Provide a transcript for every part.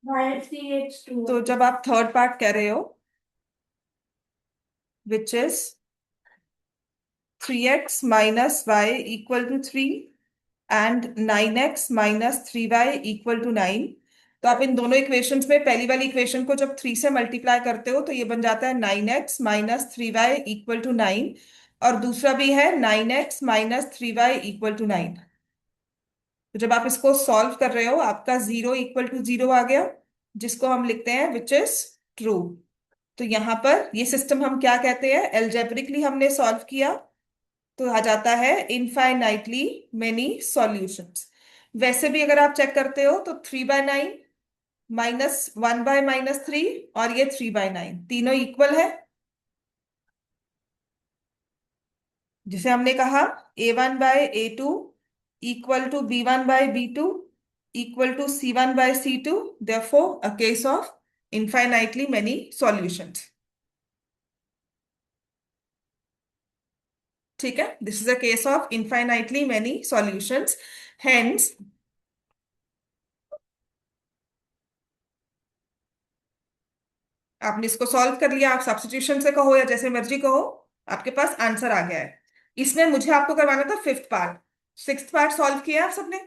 YCH2। तो जब आप थर्ड पार्ट कह रहे हो, which is 3x - y = 3 and 9x - 3y = 9, तो आप इन दोनों इक्वेशंस में पहली वाली इक्वेशन को जब 3 से मल्टीप्लाई करते हो तो ये बन जाता है 9x - 3y = 9, और दूसरा भी है 9x - 3y = 9। तो जब आप इसको सॉल्व कर रहे हो आपका 0 = 0 आ गया, जिसको हम लिखते हैं विच इज ट्रू। तो यहां पर ये सिस्टम हम क्या कहते हैं, एल्जेब्रिकली हमने सॉल्व किया तो आ जाता है इनफाइनाइटली मेनी सॉल्यूशंस। वैसे भी अगर आप चेक करते हो तो 3/9 -1/-3 और ये 3/9 तीनों इक्वल है, जिसे हमने कहा A1/A2 =B1/B2 C1/C2, therefore a case of infinitely many solutions। ठीक है, this is a case of infinitely many solutions. Hence आपने इसको सॉल्व कर लिया, आप सब्स्टिट्यूशन से कहो या जैसे मर्जी कहो, आपके पास आंसर आ गया है। इसमें मुझे आपको करवाना था fifth part. Sixth part solve किया आप सबने?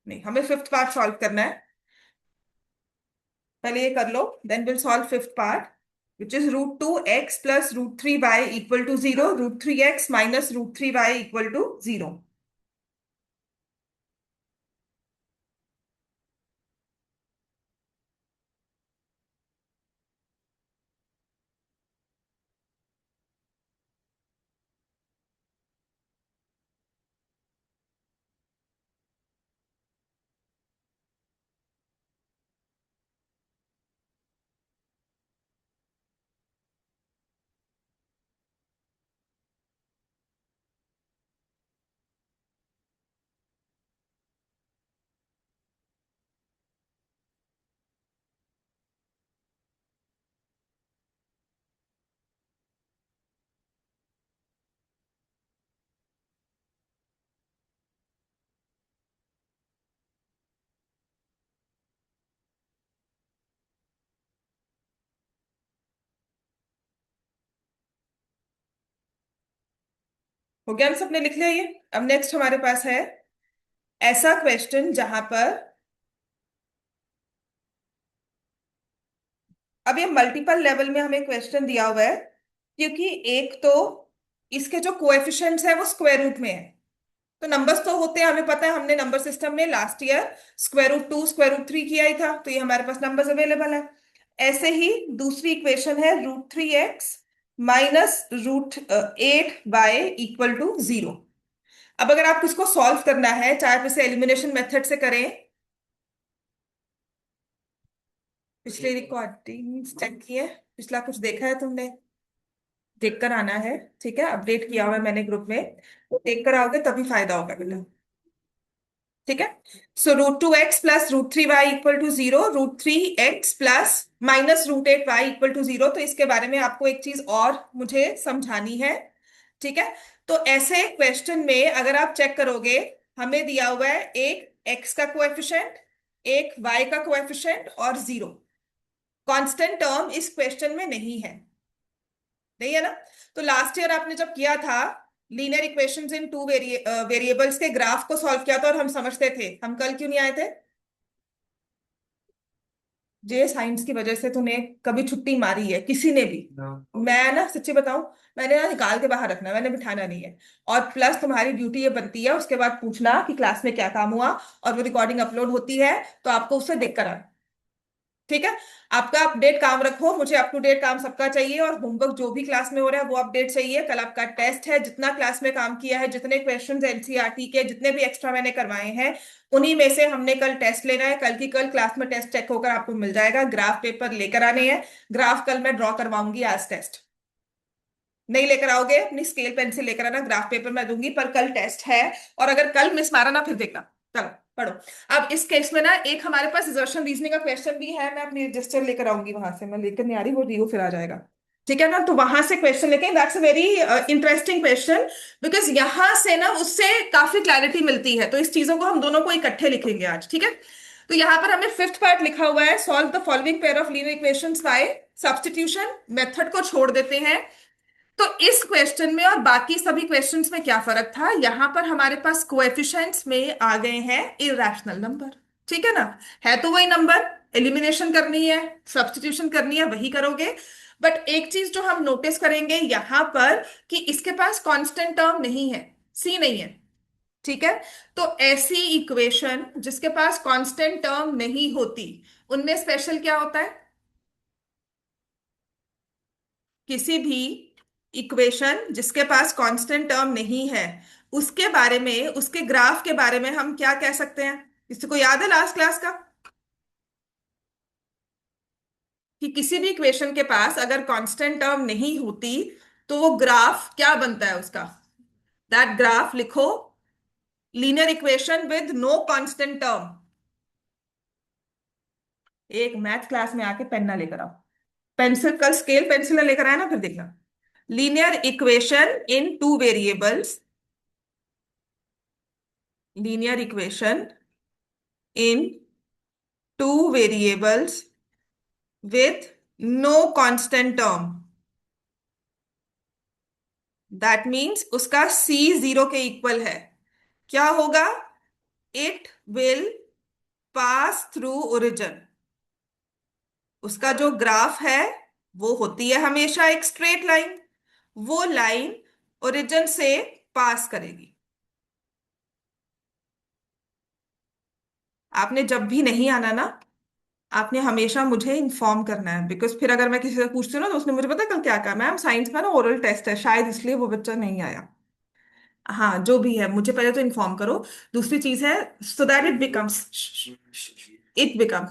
नहीं, हमें फिफ्थ पार्ट सॉल्व करना है। पहले ये कर लो, then will solve fifth part, which is √2x + √3y = 0, √3x - √3y = 0। हो गया, हम सबने लिख लिया ये। अब नेक्स्ट हमारे पास है ऐसा क्वेश्चन जहां पर अब ये मल्टीपल लेवल में हमें क्वेश्चन दिया हुआ है, क्योंकि एक तो इसके जो कोएफिशिएंट्स है वो स्क्वायर रूट में है। तो नंबर्स तो होते हैं, हमें पता है, हमने नंबर सिस्टम में लास्ट ईयर √2 √3 किया ही था, तो ये हमारे पास नंबर्स अवेलेबल है। ऐसे ही दूसरी इक्वेशन है √3x - √8y = 0। अब अगर आपको इसको सॉल्व करना है, चाहे आप इसे एलिमिनेशन मेथड से करें, पिछली रिकॉर्डिंग चेक की है, पिछला कुछ देखा है तुमने? देख कर आना है, ठीक है, अपडेट किया हुआ है मैंने ग्रुप में, देख कर आओगे तभी फायदा होगा बेटा। ठीक है, सो √2x + √3y = 0, √3x + -√8y = 0। तो इसके बारे में आपको एक चीज और मुझे समझानी है। ठीक है, तो ऐसे क्वेश्चन में अगर आप चेक करोगे, हमें दिया हुआ है एक x का कोएफिशिएंट, एक y का कोएफिशिएंट और 0। कांस्टेंट टर्म इस क्वेश्चन में नहीं है, नहीं है ना? तो लास्ट ईयर आपने जब किया था लीनियर इक्वेशंस इन टू वेरिएबल्स के ग्राफ को सॉल्व किया था और हम समझते थे, हम कल क्यों नहीं आए थे? जे साइंस की वजह से तूने कभी छुट्टी मारी है किसी ने भी? मैं ना सच्ची बताऊं, मैंने ना निकाल के बाहर रखना है, मैंने बिठाना नहीं है। और प्लस तुम्हारी ड्यूटी ये बनती है उसके बाद पूछना कि क्लास में क्या काम हुआ, और वो रिकॉर्डिंग अपलोड होती है तो आपको उससे देख कर आना। ठीक है, आपका अपडेट काम रखो, मुझे अप टू डेट काम सबका चाहिए, और होमवर्क जो भी क्लास में हो रहा है वो अपडेट चाहिए। कल आपका टेस्ट है, जितना क्लास में काम किया है, जितने क्वेश्चंस एनसीईआरटी के जितने भी एक्स्ट्रा मैंने करवाए हैं, उन्हीं में से हमने कल टेस्ट लेना है। कल की कल क्लास में टेस्ट चेक होकर आपको मिल जाएगा। ग्राफ पेपर लेकर आने हैं, ग्राफ कल मैं ड्रॉ करवाऊंगी आज टेस्ट। नहीं लेकर आओगे अपनी स्केल पेंसिल लेकर आना, ग्राफ पेपर मैं दूंगी, पर कल टेस्ट है। और अगर कल मिस मारा ना फिर देखना। चलो पढ़ो। अब इस केस में ना एक हमारे पास रिजर्शन रीजनिंग का क्वेश्चन भी है, मैं अपनी रजिस्टर लेकर आऊंगी, वहां से मैं लेकर नहीं आ रही, वो रिव्यू फिर आ जाएगा। ठीक है ना, तो वहां से क्वेश्चन लेके, that's a very interesting question, because यहां से ना उससे काफी क्लैरिटी मिलती है। तो इस चीजों को हम दोनों को इकट्ठे लिखेंगे आज, ठीक है। तो यहाँ पर हमें फिफ्थ पार्ट लिखा हुआ है, solve the following pair of linear equations bye substitution. Method को छोड़ देते हैं। तो इस क्वेश्चन में और बाकी सभी क्वेश्चंस में क्या फर्क था, यहां पर हमारे पास कोएफिशिएंट्स में आ गए हैं इरेशनल नंबर, ठीक है ना। है तो वही नंबर, एलिमिनेशन करनी है, सब्स्टिट्यूशन करनी है, वही करोगे। बट एक चीज जो हम नोटिस करेंगे यहां पर, कि इसके पास कांस्टेंट टर्म नहीं है, सी नहीं है, ठीक है। तो ऐसी इक्वेशन जिसके पास कांस्टेंट टर्म नहीं होती, उनमें स्पेशल क्या होता है, किसी भी इक्वेशन जिसके पास कांस्टेंट टर्म नहीं है, उसके बारे में, उसके ग्राफ के बारे में हम क्या कह सकते हैं। किसी को याद है लास्ट क्लास का, कि किसी भी इक्वेशन के पास अगर कांस्टेंट टर्म नहीं होती तो वो ग्राफ क्या बनता है उसका, दैट ग्राफ लिखो, linear equation with no constant term. एक मैथ क्लास में आके पेन ना लेकर आओ, पेंसिल, कल स्केल पेंसिल लेकर आए ना, फिर देखना। Linear equation in two variables, linear equation in two variables with no constant term, that means उसका c जीरो के इक्वल है, क्या होगा, it will pass through origin. उसका जो ग्राफ है वो होती है हमेशा एक स्ट्रेट लाइन, वो लाइन ओरिजिन से पास करेगी। आपने जब भी नहीं आना ना, आपने हमेशा मुझे इन्फॉर्म करना है, बिकॉज फिर अगर मैं किसी से पूछती हूँ ना, तो उसने मुझे पता है कल क्या कहा, मैम साइंस का ना ओरल टेस्ट है, शायद इसलिए वो बच्चा नहीं आया। हाँ जो भी है, मुझे पहले तो इन्फॉर्म करो। दूसरी चीज है, सो दैट इट बिकम्स,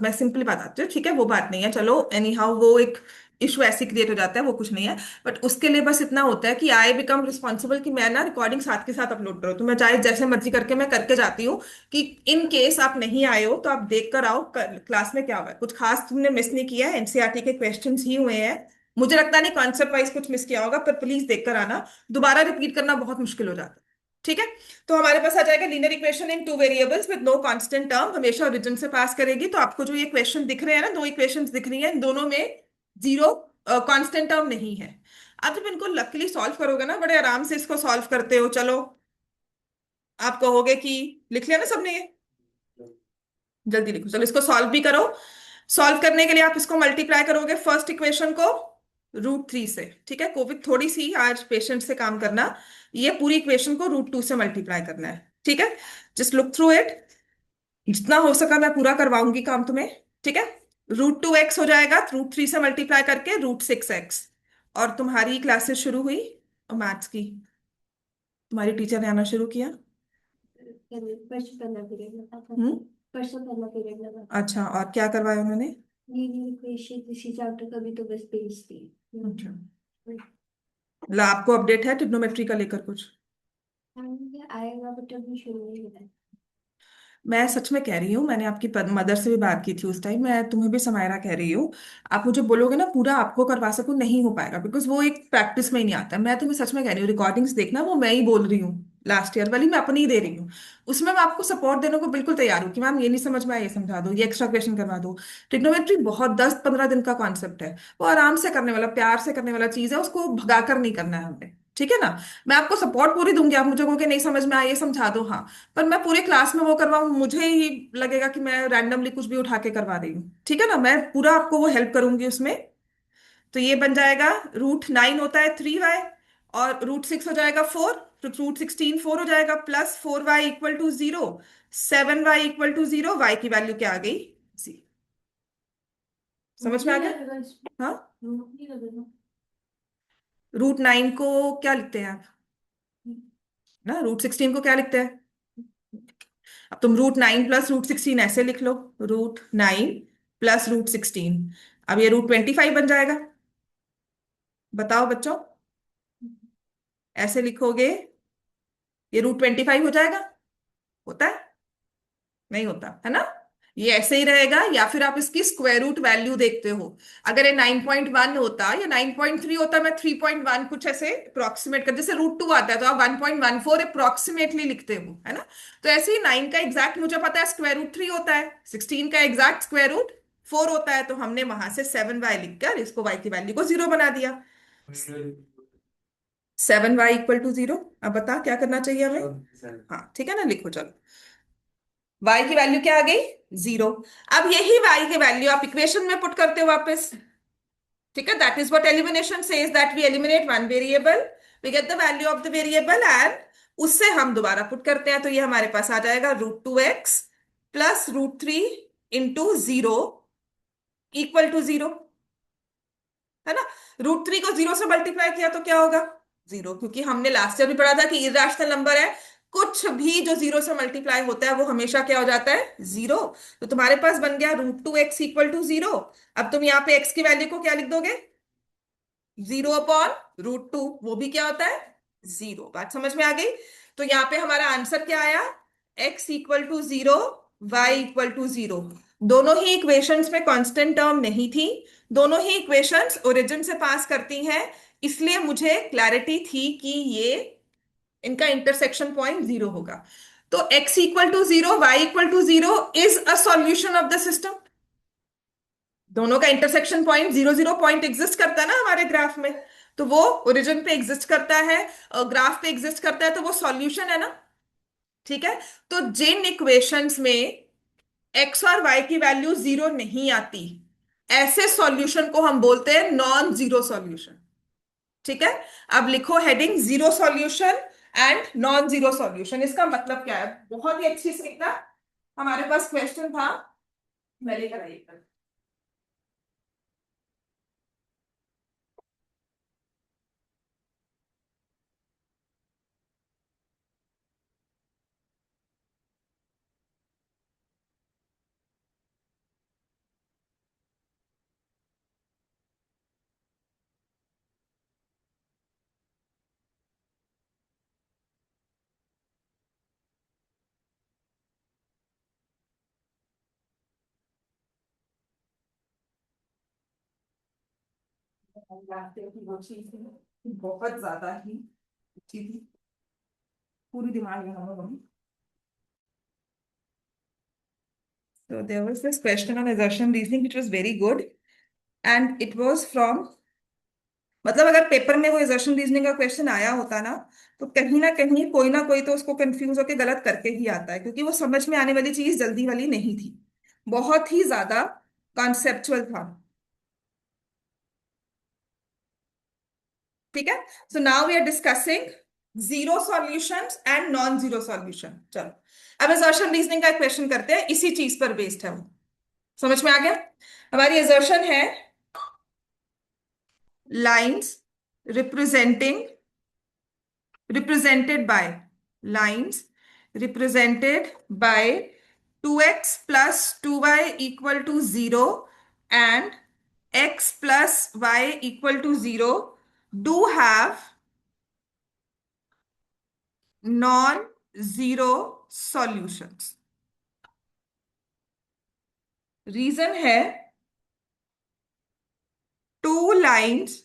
मैं सिंपली बताती हूँ, ठीक है, वो बात नहीं है, चलो एनी हाउ वो एक इशू ऐसे क्रिएट हो जाता है, वो कुछ नहीं है। बट उसके लिए बस इतना होता है कि आई बिकम रिस्पॉन्सिबल, कि मैं ना रिकॉर्डिंग साथ के साथ अपलोड करो, तो मैं चाहे जैसे मर्जी करके मैं करके जाती हूँ, कि इन केस आप नहीं आए हो तो आप देख कर आओ क्लास में क्या हुआ है, कुछ खास तुमने मिस नहीं किया है, एनसीईआरटी के क्वेश्चंस ही हुए हैं। मुझे लगता नहीं कॉन्सेप्ट वाइज कुछ मिस किया होगा, पर प्लीज देख कर आना, दोबारा रिपीट करना बहुत मुश्किल हो जाता है, ठीक है। तो हमारे पास आ जाएगा linear equation in two variables with no constant term, हमेशा ओरिजिन से पास करेगी। तो आपको जो ये क्वेश्चन दिख रहे हैं ना, दो इक्वेशंस दिख रही हैं, इन दोनों में जीरो कांस्टेंट टर्म नहीं है। आप जब इनको लकीली सॉल्व करोगे ना, बड़े आराम से इसको सॉल्व करते हो, चलो आप कहोगे कि लिख लिया ना सबने ये, जल्दी लिखो, चलो इसको सॉल्व भी करो। सॉल्व करने के लिए आप इसको मल्टीप्लाई करोगे फर्स्ट इक्वेशन को √3 से, ठीक है, कोविड थोड़ी सी आज पेशेंट से काम करना, ये पूरी इक्वेशन को √2 से मल्टीप्लाई करना है, ठीक है। जस्ट लुक थ्रू इट, जितना हो सका मैं पूरा करवाऊंगी काम तुम्हें, ठीक है। √2x हो जाएगा √3 से मल्टीप्लाई करके, √6x। और तुम्हारी क्लासेस शुरू हुई मैथ्स की, तुम्हारी टीचर ने आना शुरू किया। परसों पहला पीरियड लगा था। हम्म। परसों पहला पीरियड लगा था। अच्छा, और क्या करवाया उन्होंने। लीनियर इक्वेशन इसी चैप्टर का भी तो बस बेस थी। अच्छा, मतलब आपको अपडेट है ट्रिग्नोमेट्री का लेकर कुछ। आएगा बट अभी शुरू नहीं हुआ है। मैं सच में कह रही हूँ, मैंने आपकी मदर से भी बात की थी उस टाइम, मैं तुम्हें भी समायरा कह रही हूँ, आप मुझे बोलोगे ना पूरा आपको करवा सकूं, नहीं हो पाएगा, बिकॉज वो एक प्रैक्टिस में ही नहीं आता। मैं तुम्हें सच में कह रही हूँ, रिकॉर्डिंग्स देखना, वो मैं ही बोल रही हूँ, लास्ट ईयर वाली मैं अपनी ही दे रही हूँ। उसमें मैं आपको सपोर्ट देने को बिल्कुल तैयार हूँ, कि मैम ये नहीं समझ में आया, ये समझा दो, ये एक्स्ट्रा क्वेश्चन करवा दो। ट्रिग्नोमेट्री बहुत 10-15 दिन का कॉन्सेप्ट है, वो आराम से करने वाला, प्यार से करने वाला चीज है, उसको भगा कर नहीं करना है हमने, ठीक है ना। मैं आपको सपोर्ट पूरी दूंगी, आप मुझे कहोगे नहीं समझ में आया, ये समझा दो, हाँ। पर मैं पूरे क्लास में वो करवाऊँ, मुझे ही लगेगा कि मैं रैंडमली कुछ भी उठा के करवा रही हूँ, ठीक है ना। मैं पूरा आपको वो हेल्प करूंगी उसमें। तो ये बन जाएगा, √9 होता है 3y, और √6 हो जाएगा 4, तो √16 4 हो जाएगा, plus 4y equal to 0, 7y equal to 0, y की वैल्यू क्या आ गई, जी। समझ में आ गया। हाँ, √9 को क्या लिखते हैं आप, ना √16 को क्या लिखते हैं। अब तुम √9 प्लस √16 ऐसे लिख लो, √9 प्लस √16, अब ये √25 बन जाएगा। बताओ बच्चों, ऐसे लिखोगे, ये √25 हो जाएगा, होता है, नहीं होता है ना। ये ऐसे ही रहेगा, या फिर आप इसकी स्क्वायर रूट वैल्यू देखते हो। अगर ये 9.1 होता या 9.3 होता, मैं 3.1 कुछ ऐसे अप्रोक्सीमेट कर, जैसे √2 आता है तो आप 1.14 अप्रोक्सीमेटली लिखते हो, है ना। तो ऐसे ही 9 का एग्जैक्ट मुझे पता है स्क्वायर रूट 3 होता है, 16 का एग्जैक्ट स्क्वायर रूट 4 होता है, तो हमने वहां से 7y लिखकर इसको y की वैल्यू को 0 बना दिया। 7y = 0। अब बता क्या करना चाहिए हमें। हाँ ठीक है ना, लिखो चलो। y की वैल्यू क्या आ गई, 0। अब यही y की वैल्यू आप इक्वेशन में पुट करते हो वापस। ठीक है, that is what elimination says, that we eliminate one variable, we get the value of the variable and उससे हम दोबारा पुट करते हैं, तो ये हमारे पास आ जाएगा √2x प्लस √3 इंटू 0 = 0, है ना। √3 को 0 से मल्टीप्लाई किया तो क्या होगा, 0, क्योंकि हमने लास्ट ईयर भी पढ़ा था कि इरेशनल नंबर है, कुछ भी जो 0 से मल्टीप्लाई होता है वो हमेशा क्या हो जाता है, 0। तो तुम्हारे पास बन गया √2x = 0। अब तुम यहाँ पे x की वैल्यू को क्या लिख दोगे, 0/√2, वो भी क्या होता है, 0। बात समझ में आ गई। तो यहाँ पे हमारा आंसर क्या आया, x = 0, y = 0। दोनों ही इक्वेशंस में कांस्टेंट टर्म नहीं थी, दोनों ही इक्वेशंस ओरिजिन से पास करती हैं, इसलिए मुझे क्लैरिटी थी कि ये इनका इंटरसेक्शन पॉइंट 0 होगा। तो x = 0, y = 0 is a solution of the system. दोनों का इंटरसेक्शन पॉइंट 0, 0 पॉइंट एग्जिस्ट करता है ना हमारे ग्राफ में, तो वो ओरिजिन पे एग्जिस्ट करता है, ग्राफ पे एग्जिस्ट करता है, तो वो सॉल्यूशन है ना। ठीक है। तो जिन इक्वेशंस में एक्स और वाई की वैल्यू 0 नहीं आती, ऐसे सॉल्यूशन को हम बोलते हैं नॉन जीरो सॉल्यूशन। ठीक है। अब लिखो heading, zero solution and non zero solution. इसका मतलब क्या है, बहुत ही अच्छी से ना, हमारे पास क्वेश्चन था, मैं लेकर आई। जानते हो कि वो चीज बहुत ज्यादा ही अच्छी थी, पूरी दिमाग लगाना वही। So there was this question on assertion reasoning which was very good, and it was from, मतलब अगर पेपर में वो assertion reasoning का क्वेश्चन आया होता तो कहीं ना कोई तो उसको कंफ्यूज होकर गलत करके ही आता है, क्योंकि वो समझ में आने वाली चीज जल्दी वाली नहीं थी, बहुत ही ज्यादा कॉन्सेप्चुअल था। ठीक है। So now we are discussing zero solutions and non zero solution. चलो अब assertion रीजनिंग का क्वेश्चन करते हैं, इसी चीज पर बेस्ड है वो। समझ में आ गया। हमारी assertion है, lines representing represented by lines represented by 2x plus 2y equal to 0 and x plus y equal to 0 do have non-zero solutions. Reason है, two lines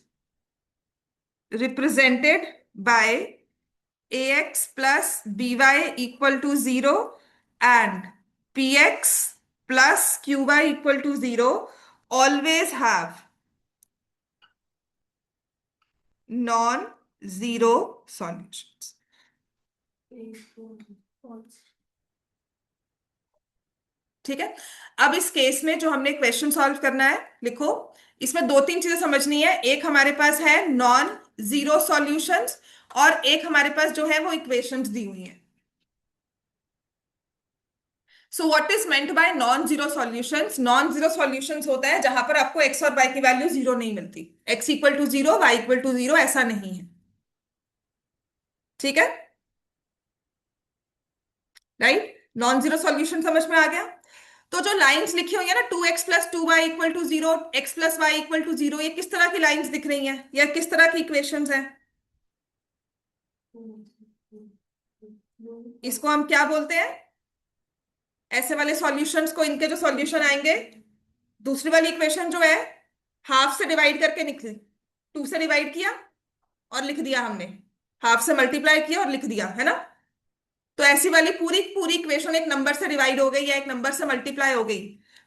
represented by ax plus by equal to 0 and px plus qy equal to 0 always have non-zero solutions. ठीक है। अब इस case में जो हमने question solve करना है, लिखो, इसमें दो तीन चीजें समझनी है। एक हमारे पास है नॉन जीरो सॉल्यूशंस, और एक हमारे पास जो है वो इक्वेशंस दी हुई हैं। So what is meant by non zero solutions, non zero solutions होता है जहां पर आपको एक्स और वाई की वैल्यू 0 नहीं मिलती, x = 0, y = 0 ऐसा नहीं है। ठीक है, राइट। नॉन जीरो सॉल्यूशन समझ में आ गया। तो जो लाइंस लिखी हुई है ना, 2x + 2y = 0, x + y = 0, ये किस तरह की लाइंस दिख रही हैं या किस तरह की इक्वेशंस हैं, इसको हम क्या बोलते हैं, ऐसे वाले सॉल्यूशंस को, इनके जो सॉल्यूशन आएंगे, दूसरी वाली इक्वेशन जो है, हाफ से डिवाइड करके निकली, 2 से डिवाइड किया और लिख दिया हमने, हाफ से मल्टीप्लाई किया और लिख दिया, है ना। तो ऐसी वाली पूरी पूरी इक्वेशन एक नंबर से डिवाइड हो गई या एक नंबर से मल्टीप्लाई हो गई,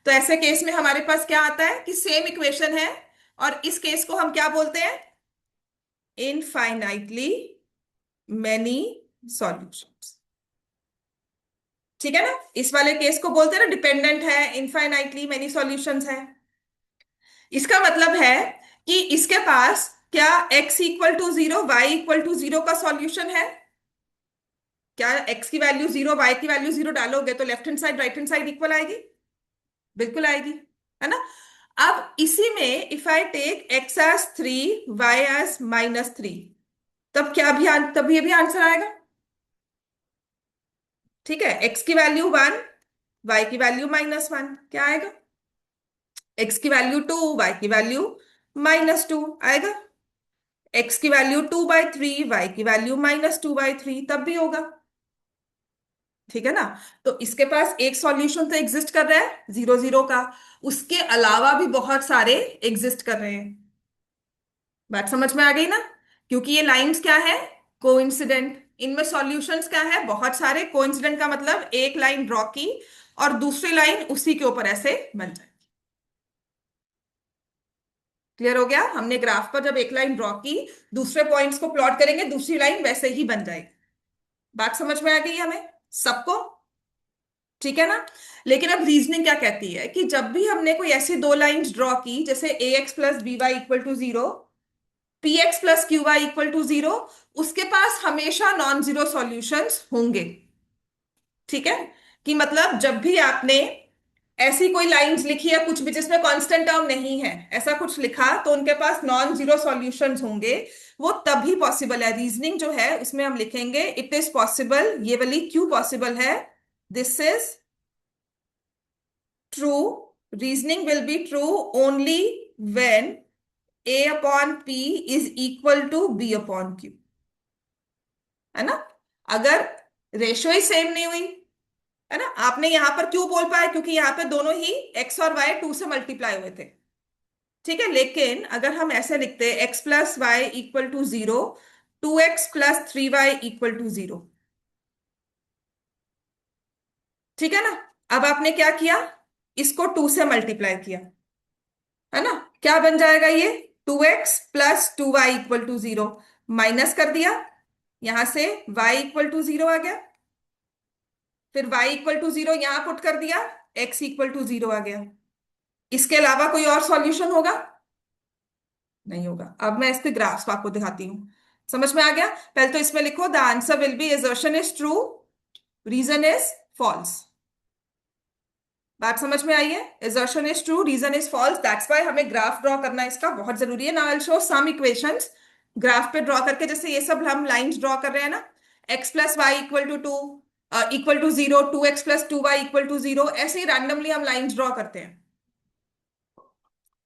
तो ऐसे केस में हमारे पास क्या आता है कि सेम इक्वेशन है, और इस केस को हम क्या बोलते हैं, इनफाइनाइटली मैनी सॉल्यूशंस। ठीक है ना, इस वाले केस को बोलते हैं ना डिपेंडेंट है, इनफाइनाइटली मैनी सॉल्यूशंस है। इसका मतलब है कि इसके पास क्या x equal to 0, y equal to 0 का सॉल्यूशन है। क्या x की वैल्यू 0, y की वैल्यू 0 डालोगे तो left hand side right hand side equal आएगी, बिल्कुल आएगी, है ना। अब इसी में if I take x as 3, y as -3, तब क्या भी तब ये भी आंसर आएगा। ठीक है, x की वैल्यू 1, y की वैल्यू -1, क्या आएगा, x की वैल्यू 2, y की वैल्यू -2 आएगा, x की वैल्यू 2/3, y की वैल्यू -2/3, तब भी होगा। ठीक है ना। तो इसके पास एक सॉल्यूशन तो एग्जिस्ट कर रहा है 0 0 का, उसके अलावा भी बहुत सारे एग्जिस्ट कर रहे हैं। बात समझ में आ गई ना, क्योंकि ये लाइंस क्या है, कोइंसिडेंट, इनमें सॉल्यूशंस क्या है, बहुत सारे। कोइंसिडेंट का मतलब एक लाइन ड्रॉ की और दूसरी लाइन उसी के ऊपर ऐसे बन जाए। क्लियर हो गया, हमने ग्राफ पर जब एक लाइन ड्रॉ की, दूसरे पॉइंट्स को प्लॉट करेंगे, दूसरी लाइन वैसे ही बन जाएगी। बात समझ में आ गई हमें सबको, ठीक है ना। लेकिन अब रीजनिंग क्या कहती है कि जब भी हमने कोई ऐसी दो लाइंस ड्रॉ की, जैसे a x plus b y equal to 0, p x plus q y equal to 0, उसके पास हमेशा नॉन जीरो सॉल्यूशंस होंगे। ठीक है, कि मतलब जब भी आपने ऐसी कोई लाइंस लिखी है कुछ भी जिसमें कांस्टेंट टर्म नहीं है, ऐसा कुछ लिखा, तो उनके पास नॉन जीरो सॉल्यूशंस होंगे। वो तभी पॉसिबल है, रीजनिंग जो है उसमें हम लिखेंगे इट इज पॉसिबल, ये वाली क्यों पॉसिबल है, this is true, reasoning will be true only when A upon P is equal to B upon Q, है ना। अगर रेशियो ही सेम नहीं हुई, है ना, आपने यहां पर क्यों बोल पाए, क्योंकि यहां पे दोनों ही x और y 2 से मल्टीप्लाई हुए थे। ठीक है, लेकिन अगर हम ऐसे लिखते x plus y equal to 0, 2x plus 3y equal to 0, ठीक है ना। अब आपने क्या किया, इसको 2 से मल्टीप्लाई किया, है ना, क्या बन जाएगा ये, 2x plus 2y equal to 0, minus कर दिया, यहां से y इक्वल टू 0 आ गया, फिर y इक्वल टू 0 यहां पुट कर दिया, x इक्वल टू 0 आ गया। इसके अलावा कोई और सॉल्यूशन होगा, नहीं होगा। अब मैं इसके ग्राफ्स आपको दिखाती हूँ, समझ में आ गया। पहले तो इसमें लिखो the answer will be assertion is true, reason is false. बात समझ में आई है, assertion is true, reason is false, that's why हमें ग्राफ ड्रॉ करना इसका बहुत जरूरी है। Now I will show some equations graph पे ड्रॉ करके, जैसे ये सब हम लाइंस ड्रॉ कर रहे हैं ना, x plus y equal to 2 equal to 0, 2x plus 2y equal to 0, ऐसे ही रैंडमली हम लाइंस ड्रॉ करते हैं।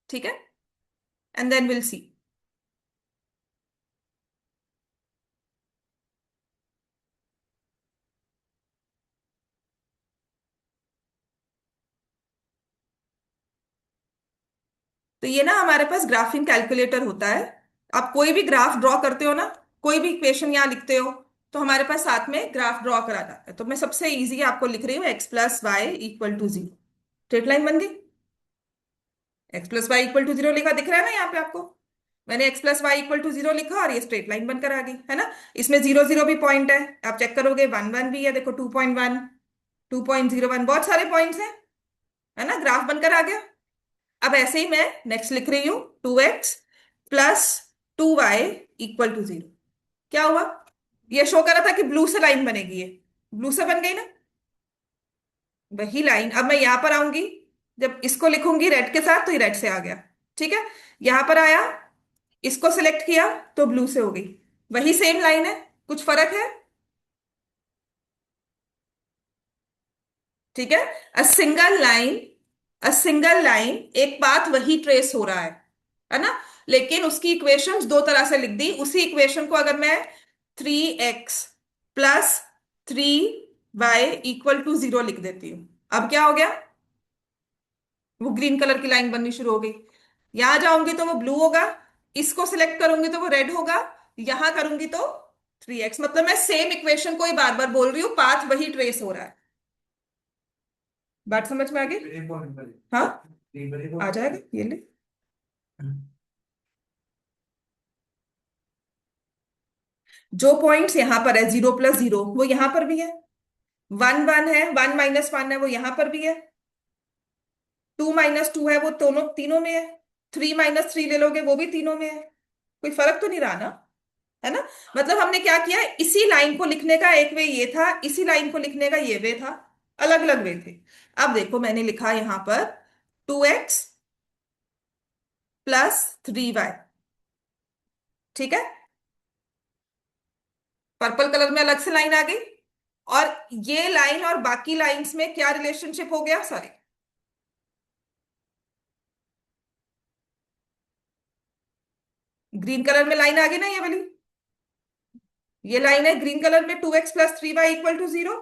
ठीक है, एंड देन विल सी। तो ये ना हमारे पास ग्राफिंग कैलकुलेटर होता है। आप कोई भी ग्राफ ड्रॉ करते हो ना, कोई भी इक्वेशन यहाँ लिखते हो, तो हमारे पास साथ में ग्राफ ड्रॉ करा जाता है। तो मैं सबसे इजी आपको लिख रही हूँ, x plus y equal to 0, straight line बन गई। x plus y equal to 0 लिखा, दिख रहा है ना यहाँ पे आपको, मैंने x plus y equal to 0 लिखा और ये स्ट्रेट लाइन बनकर आ गई, है ना। इसमें 0 0 भी पॉइंट है, आप चेक करोगे, 1 1 भी है, देखो 2.1, 2.01, बहुत सारे पॉइंट्स हैं, है ना, ग्राफ बनकर आ गया। अब ऐसे ही मैं नेक्स्ट लिख रही हूं, 2x plus 2y equal to 0, क्या हुआ, ये शो कर रहा था कि ब्लू से लाइन बनेगी, ये ब्लू से बन गई ना, वही लाइन। अब मैं यहां पर आऊंगी, जब इसको लिखूंगी रेड के साथ, तो ये रेड से आ गया। ठीक है, यहां पर आया, इसको सिलेक्ट किया तो ब्लू से हो गई, वही सेम लाइन है, कुछ फर्क है। ठीक है, a single line, a single line, एक पाथ वही ट्रेस हो रहा है ना। लेकिन उसकी इक्वेशंस दो तरह से लिख दी। उसी इक्वेशन को अगर मैं 3x plus 3y equal to 0 लिख देती हूँ, अब क्या हो गया, वो ग्रीन कलर की लाइन बननी शुरू हो गई। यहां जाऊंगी तो वो ब्लू होगा, इसको सिलेक्ट करूंगी तो वो रेड होगा, यहां करूंगी तो 3x। मतलब मैं सेम इक्वेशन को ही बार बार बोल रही हूँ, पाथ वही ट्रेस हो रहा है। बात समझ में आ गई? हाँ, आ जाएगा, ये ले। जो पॉइंट्स यहां पर है 0 + 0, वो यहां पर भी है। 1 1 है, 1 - 1 है, वो यहां पर भी है। 2 - 2 है, वो दोनों तीनों में है। 3 - 3 ले लोगे, वो भी तीनों में है। कोई फर्क तो नहीं रहा ना, है ना? मतलब हमने क्या किया, इसी लाइन को लिखने का एक वे ये था, इसी लाइन को लिखने का ये वे था, अलग अलग वे थे। अब देखो मैंने लिखा यहां पर 2x + 3y। ठीक है, पर्पल कलर में अलग से लाइन आ गई। और ये लाइन और बाकी लाइंस में क्या रिलेशनशिप हो गया, सॉरी, ग्रीन कलर में लाइन आ गई ना ये वाली। ये लाइन है ग्रीन कलर में, 2x + 3y = 0।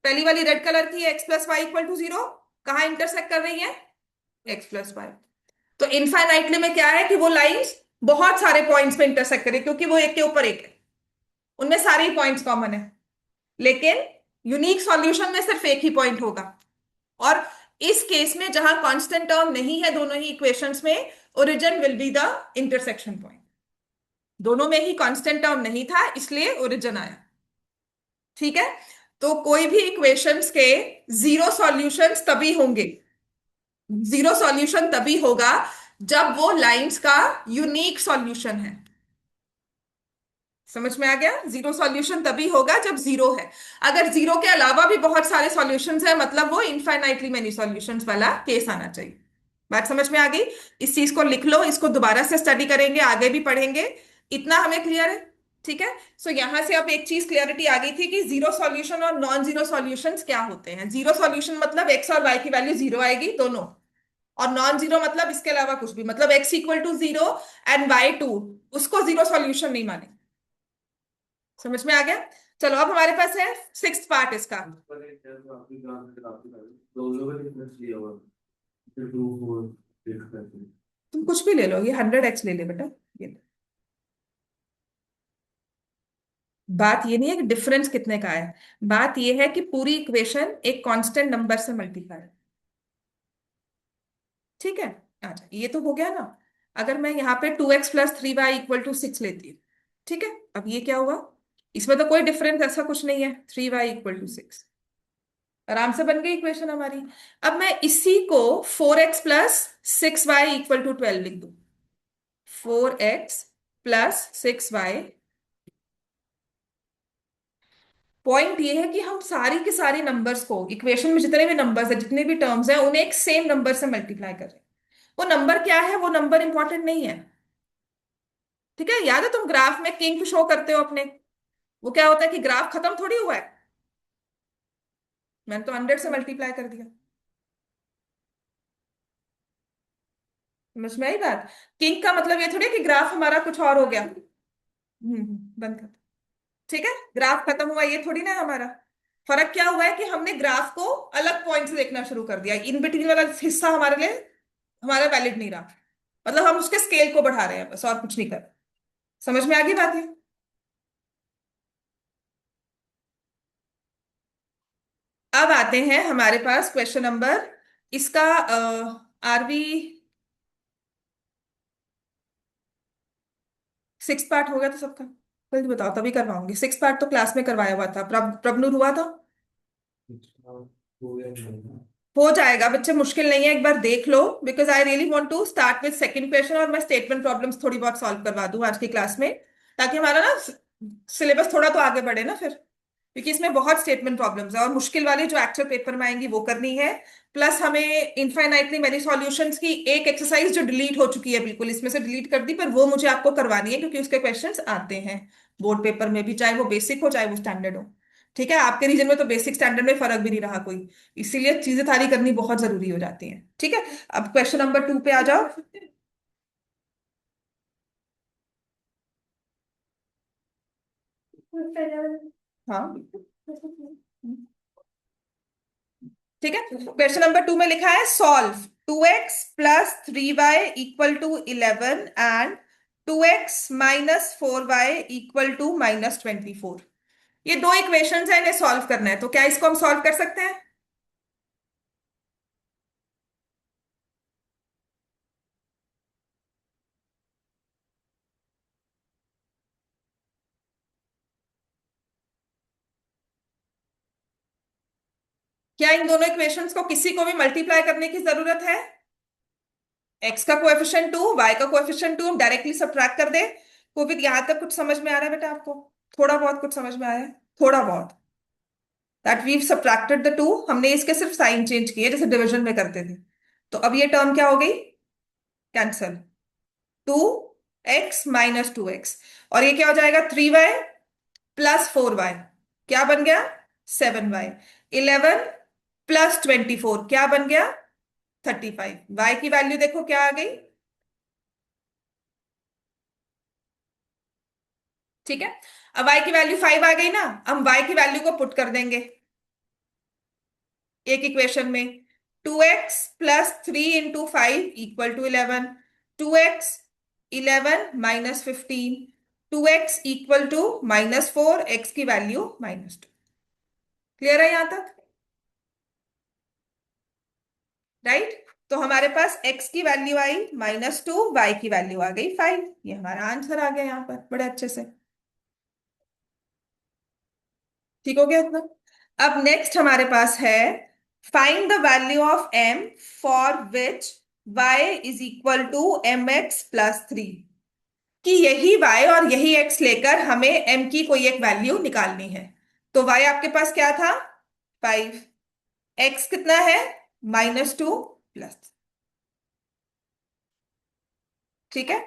पहली वाली रेड कलर की x + y = 0। कहाँ इंटरसेक्ट कर रही है, x + y। तो इनफाइनाइटली में क्या है कि वो लाइंस बहुत सारे पॉइंट्स पे इंटरसेक्ट करे, क्योंकि वो एक के ऊपर एक है, उनमें सारे ही पॉइंट्स कॉमन है। लेकिन यूनिक सॉल्यूशन में सिर्फ एक ही पॉइंट होगा। और इस केस में जहां कांस्टेंट टर्म नहीं है दोनों ही इक्वेशंस में, origin will be the intersection point. दोनों में ही कांस्टेंट टर्म नहीं था, इसलिए ओरिजिन आया। ठीक है, तो कोई भी इक्वेशंस के जीरो सॉल्यूशंस तभी होंगे, जीरो सॉल्यूशन तभी होगा जब वो लाइंस का यूनिक सॉल्यूशन है। समझ में आ गया? जीरो सॉल्यूशन तभी होगा जब जीरो है। अगर जीरो के अलावा भी बहुत सारे सॉल्यूशंस है, मतलब वो इनफाइनाइटली मेनी सॉल्यूशंस वाला केस आना चाहिए। बात समझ में आ गई? इस चीज को लिख लो, इसको दोबारा से स्टडी करेंगे, आगे भी पढ़ेंगे। इतना हमें क्लियर है? ठीक है। सो यहां से अब एक चीज क्लियरिटी आ गई थी कि जीरो सॉल्यूशन और नॉन जीरो सॉल्यूशंस क्या होते हैं। जीरो सॉल्यूशन मतलब एक्स और वाई की वैल्यू जीरो आएगी दोनों, और नॉन जीरो मतलब इसके अलावा कुछ भी, मतलब x = 0 एंड y 2, उसको जीरो सॉल्यूशन नहीं माने। समझ में आ गया? चलो अब हमारे पास है सिक्स्थ पार्ट इसका। तुम कुछ भी ले लो, ये 100x ले ले बेटा, ये ले। बात ये नहीं है कि डिफरेंस कितने का है, बात ये है कि पूरी इक्वेशन एक कांस्टेंट नंबर से मल्टीप्लाई। ठीक है, अच्छा ये तो हो गया ना। अगर मैं यहाँ पे 2x + 3y = 6 लेती हूँ, ठीक है, अब ये क्या हुआ, इसमें तो कोई डिफरेंस ऐसा कुछ नहीं है, 3y = 6, आराम से बन गई इक्वेशन हमारी। अब मैं इसी को 4x + 6y = 12 लिख दूं। 4x + 6y। पॉइंट ये है कि हम सारी के सारी नंबर्स को, इक्वेशन में जितने भी नंबर्स है, जितने भी टर्म्स हैं, उन्हें एक सेम नंबर से मल्टीप्लाई कर रहे हैं। वो नंबर क्या है, वो नंबर इंपॉर्टेंट नहीं है। ठीक है, याद है तुम ग्राफ में किंग शो करते हो अपने, वो क्या होता है कि ग्राफ खत्म थोड़ी हुआ है, मैंने तो 100 से मल्टीप्लाई कर दिया। समझ में आई बात? किंग का मतलब ये थोड़ी है कि ग्राफ हमारा कुछ और हो गया। बंद कर। ठीक है, ग्राफ खत्म हुआ ये थोड़ी ना है हमारा। फर्क क्या हुआ है कि हमने ग्राफ को अलग पॉइंट से देखना शुरू कर दिया, इन बिटवीन वाला हिस्सा हमारे लिए हमारा वैलिड नहीं रहा। मतलब हम उसके स्केल को बढ़ा रहे हैं बस, और कुछ नहीं कर रहे। समझ में आ गई बात है? अब आते हैं हमारे पास क्वेश्चन नंबर, इसका आरबी सिक्स पार्ट हो गया था सबका? जल्दी बताओ तभी करवाऊंगी। सिक्स पार्ट तो क्लास में करवाया हुआ था, प्रबनुर हुआ था। हो जाएगा बच्चे, मुश्किल नहीं है, एक बार देख लो, because I really want to start with second question, और मैं स्टेटमेंट प्रॉब्लम्स थोड़ी बहुत सॉल्व करवा दूं आज की क्लास में, ताकि हमारा ना सिलेबस थोड़ा तो आगे बढ़े ना फिर। क्योंकि इसमें बहुत स्टेटमेंट प्रॉब्लम्स है, और मुश्किल वाली जो एक्चुअल पेपर में आएंगी वो करनी है। प्लस हमें इनफाइनाइटली मेनी सॉल्यूशंस की एक एक्सरसाइज जो डिलीट हो चुकी है, बिल्कुल इसमें से डिलीट कर दी, पर वो मुझे आपको करवानी है, क्योंकि उसके क्वेश्चंस आते हैं बोर्ड पेपर में भी, चाहे वो बेसिक हो चाहे वो स्टैंडर्ड हो। ठीक है, आपके रीजन में तो बेसिक स्टैंडर्ड में फर्क भी नहीं रहा कोई, इसीलिए चीजें थारी करनी बहुत जरूरी हो जाती हैं। ठीक है, अब क्वेश्चन नंबर 2 पे आ जाओ। हाँ, ठीक है, क्वेश्चन नंबर 2 में लिखा है solve 2x+3y equal to 11 and 2x-4y equal to -24। ये दो इक्वेशंस है, इन्हें सॉल्व करना है, तो क्या इसको हम सॉल्व कर सकते हैं? क्या इन दोनों इक्वेशंस को किसी को भी मल्टीप्लाई करने की जरूरत है? एक्स का कोएफिशिएंट 2, वाई का कोएफिशिएंट 2, हम डायरेक्टली सब्ट्रैक्ट कर दे। को भी यहां तक कुछ समझ में आ रहा है बेटा आपको? थोड़ा बहुत कुछ समझ में आया है? थोड़ा बहुत। That we subtracted the two, हमने इसके सिर्फ साइन चेंज किए जैसे डिवीजन में करते थे। तो अब ये टर्म क्या हो गई? कैंसल। 2x-2x, और ये क्या हो जाएगा? 3y+4y, क्या बन गया? 7y। 11+24 क्या बन गया? 35। y की वैल्यू देखो क्या आ गई। ठीक है, अब y की वैल्यू 5 आ गई ना, हम y की वैल्यू को पुट कर देंगे एक इक्वेशन में। 2x+3 × 5 = 11, 2x 11 - 15, 2x equal to -4, x की वैल्यू -2। क्लियर है यहां तक? राइट, तो हमारे पास x की वैल्यू आई -2, y की वैल्यू आ गई 5। ये हमारा आंसर आ गया यहाँ पर बड़े अच्छे से। ठीक हो गया इतना? अब नेक्स्ट हमारे पास है find the value of m for which y is equal to mx+3। कि यही y और यही x लेकर हमें m की कोई एक वैल्यू निकालनी है। तो y आपके पास क्या था? 5। x कितना है? -2 प्लस। ठीक है,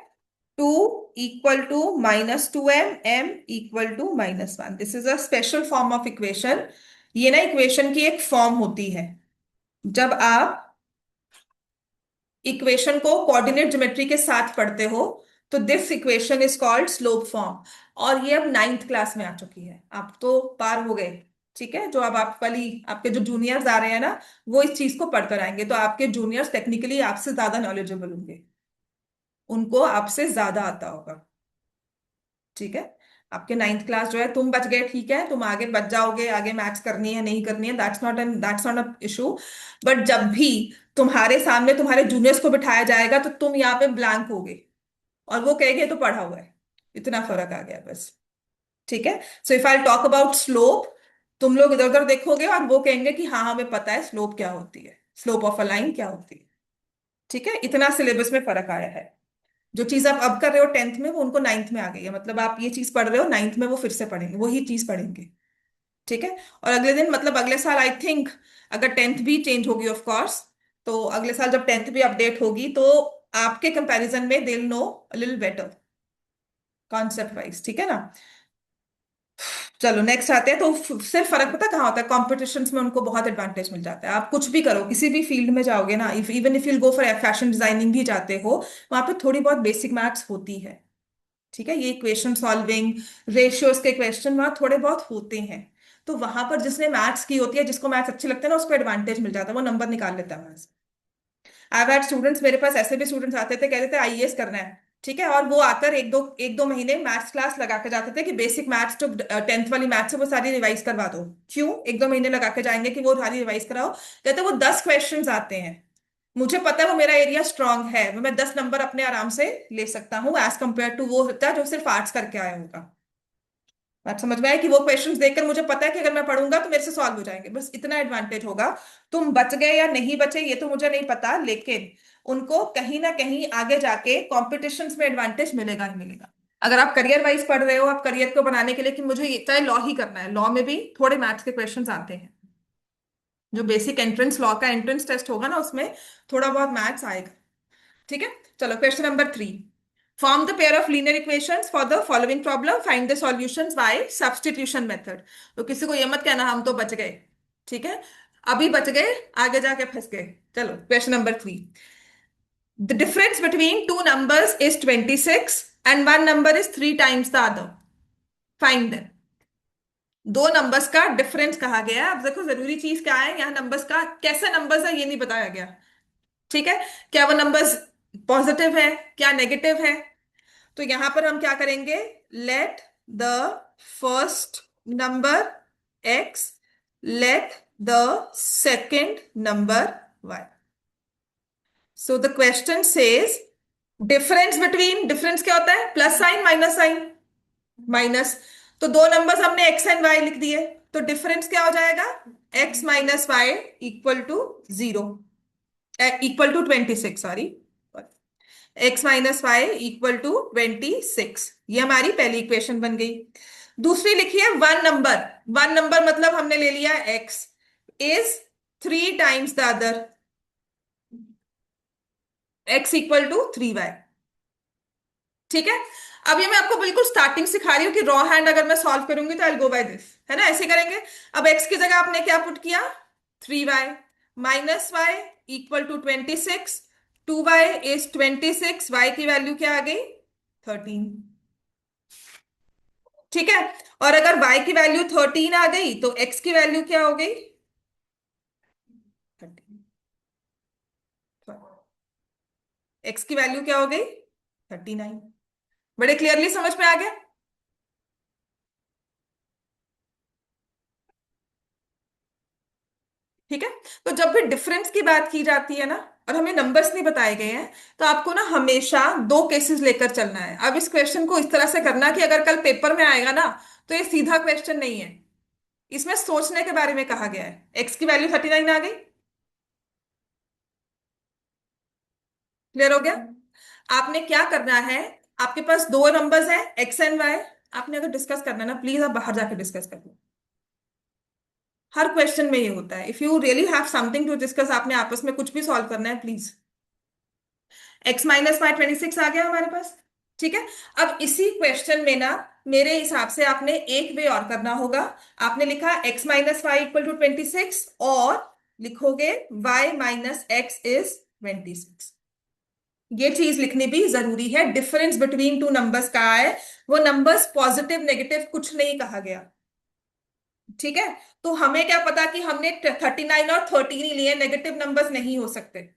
2 equal to -2m, m equal to -1। This is a special form of equation. ये ना इक्वेशन की एक फॉर्म होती है। जब आप इक्वेशन को कोऑर्डिनेट ज्योमेट्री के साथ पढ़ते हो तो this equation is called slope form. और ये अब 9th क्लास में आ चुकी है, आप तो पार हो गए। ठीक है, जो अब आप वाली आपके जो जूनियर्स आ रहे हैं ना, वो इस चीज को पढ़कर आएंगे, तो आपके जूनियर्स टेक्निकली आपसे ज्यादा नॉलेजेबल होंगे, उनको आपसे ज्यादा आता होगा। ठीक है, आपके 9th क्लास जो है, तुम बच गए, ठीक है, तुम आगे बच जाओगे, आगे मैथ्स करनी है नहीं करनी है, that's not a issue. But जब भी तुम्हारे सामने तुम्हारे जूनियर्स को बिठाया जाएगा तो तुम यहाँ पे ब्लैंक होगे और वो कहेंगे तो पढ़ा हुआ है। इतना फर्क आ गया बस। ठीक है, so if I talk about slope, तुम लोग इधर उधर देखोगे और वो कहेंगे कि हाँ हमें पता है स्लोप क्या होती है, स्लोप ऑफ अ लाइन क्या होती है। ठीक है, इतना सिलेबस में फर्क आया है। जो चीज आप अब कर रहे हो 10th में, वो उनको 9th में आ गई है, मतलब आप ये चीज पढ़ रहे हो 9th में, वो फिर से पढ़ेंगे, वही चीज पढ़ेंगे। ठीक है, और अगले दिन मतलब अगले साल आई थिंक, अगर 10th भी चेंज होगी ऑफ कोर्स, तो अगले साल जब 10th भी अपडेट होगी तो आपके कंपैरिजन में they know little better concept wise. ठीक है ना? चलो नेक्स्ट आते हैं। तो सिर्फ फर्क पता कहाँ होता है, कॉम्पिटिशन्स में उनको बहुत एडवांटेज मिल जाता है। आप कुछ भी करो, किसी भी फील्ड में जाओगे ना, if even if you go for fashion designing भी जाते हो, वहां पे थोड़ी बहुत बेसिक मैथ्स होती है। ठीक है, ये इक्वेशन सॉल्विंग, रेशियोज के क्वेश्चन वहां थोड़े बहुत होते हैं। तो वहां पर जिसने मैथ्स की होती है, जिसको मैथ्स अच्छे लगते हैं ना, उसको एडवांटेज मिल जाता है, वो नंबर निकाल लेता है। आई हैड स्टूडेंट्स, मेरे पास ऐसे भी स्टूडेंट्स आते थे, कहते थे आईएएस करना है। ठीक है, और वो आकर एक दो महीने मैथ्स क्लास लगा के जाते थे कि बेसिक मैथ्स जो 10th वाली मैथ्स है वो सारी रिवाइज करवा दो। क्यों एक दो महीने लगा के जाएंगे कि वो सारी रिवाइज कराओ? कहते वो 10 क्वेश्चंस आते हैं, मुझे पता है वो मेरा एरिया स्ट्रांग है, वो मैं 10 नंबर अपने आराम से ले सकता हूँ एज कंपेयर टू वो होता है जो सिर्फ आर्ट्स करके आया होगा। बात समझ में आया कि वो क्वेश्चंस देखकर मुझे पता है कि अगर मैं पढ़ूंगा तो मेरे से सॉल्व हो जाएंगे, बस इतना एडवांटेज होगा। तुम बच गए या नहीं बचे ये तो मुझे नहीं पता, लेकिन उनको कहीं ना कहीं आगे जाके कॉम्पिटिशन्स में एडवांटेज मिलेगा ही मिलेगा। अगर आप करियर वाइज पढ़ रहे हो, आप करियर को बनाने के लिए कि मुझे चाहे लॉ ही करना है, लॉ में भी थोड़े मैथ्स के क्वेश्चंस आते हैं। जो बेसिक एंट्रेंस लॉ का एंट्रेंस टेस्ट होगा ना, उसमें थोड़ा बहुत मैथ्स आएगा। ठीक है, चलो question number 3। Form the pair of linear equations for the following problem, find the solutions by substitution method. तो किसी को ये मत कहना हम तो बच गए। ठीक है, अभी बच गए, आगे जाके फंस गए। चलो question number 3। The difference between two numbers is 26 and one number is 3 times the other, find them. दो नंबर्स का डिफरेंस कहा गया है। अब देखो जरूरी चीज क्या है, यहाँ नंबर्स का कैसे नंबर्स है ये नहीं बताया गया। ठीक है, क्या वो नंबर्स पॉजिटिव है, क्या नेगेटिव है। तो यहां पर हम क्या करेंगे, let the first number x, let the second number y. So the question says difference between, difference क्या होता है, plus sign minus sign, minus. तो दो नंबर्स हमने एक्स एंड वाई लिख दिए, तो डिफरेंस क्या हो जाएगा, x minus y equal to 0, equal to 26, sorry, x minus y equal to 26। ये हमारी पहली इक्वेशन बन गई। दूसरी लिखिए वन नंबर, वन नंबर मतलब हमने ले लिया x is 3 times the other, x equal to 3y। ठीक है, अब ये मैं आपको बिल्कुल स्टार्टिंग सिखा रही हूँ कि रॉ हैंड अगर मैं सॉल्व करूंगी तो आई गो बाय दिस, है ना, ऐसे करेंगे। अब x की जगह आपने क्या पुट किया, 3y minus y equal to 26, 2y is 26, y की वैल्यू क्या आ गई, 13। ठीक है, और अगर y की वैल्यू 13 आ गई तो x की वैल्यू क्या हो गई, 13। x की वैल्यू क्या हो गई, 39। बड़े क्लियरली समझ में आ गया। ठीक है, तो जब भी डिफरेंस की बात की जाती है ना, और हमें नंबर्स नहीं बताए गए हैं, तो आपको ना हमेशा दो केसेस लेकर चलना है। अब इस क्वेश्चन को इस तरह से करना कि अगर कल पेपर में आएगा ना, तो ये सीधा क्वेश्चन नहीं है, इसमें सोचने के बारे में कहा गया है। एक्स की वैल्यू 39 आ गई, क्लियर हो गया। आपने क्या करना है, आपके पास दो नंबर्स हैं एक्स एंड वाई, आपने अगर डिस्कस करना है ना, प्लीज आप बाहर जाके डिस्कस कर लो। हर क्वेश्चन में ये होता है, if you really have something to discuss, आपने आपस में कुछ भी सॉल्व करना है, प्लीज। एक्स माइनस वाई 26 आ गया हमारे पास। ठीक है, अब इसी क्वेश्चन में ना मेरे हिसाब से आपने एक वे और करना होगा। आपने लिखा x minus y equal to 26, और लिखोगे वाई माइनस एक्स इज 26। ये चीज लिखनी भी जरूरी है। डिफरेंस बिटवीन टू नंबर्स का है, वो नंबर्स पॉजिटिव नेगेटिव कुछ नहीं कहा गया। ठीक है, तो हमें क्या पता कि हमने 39 और 13 ही लिए, नेगेटिव नंबर्स नहीं हो सकते।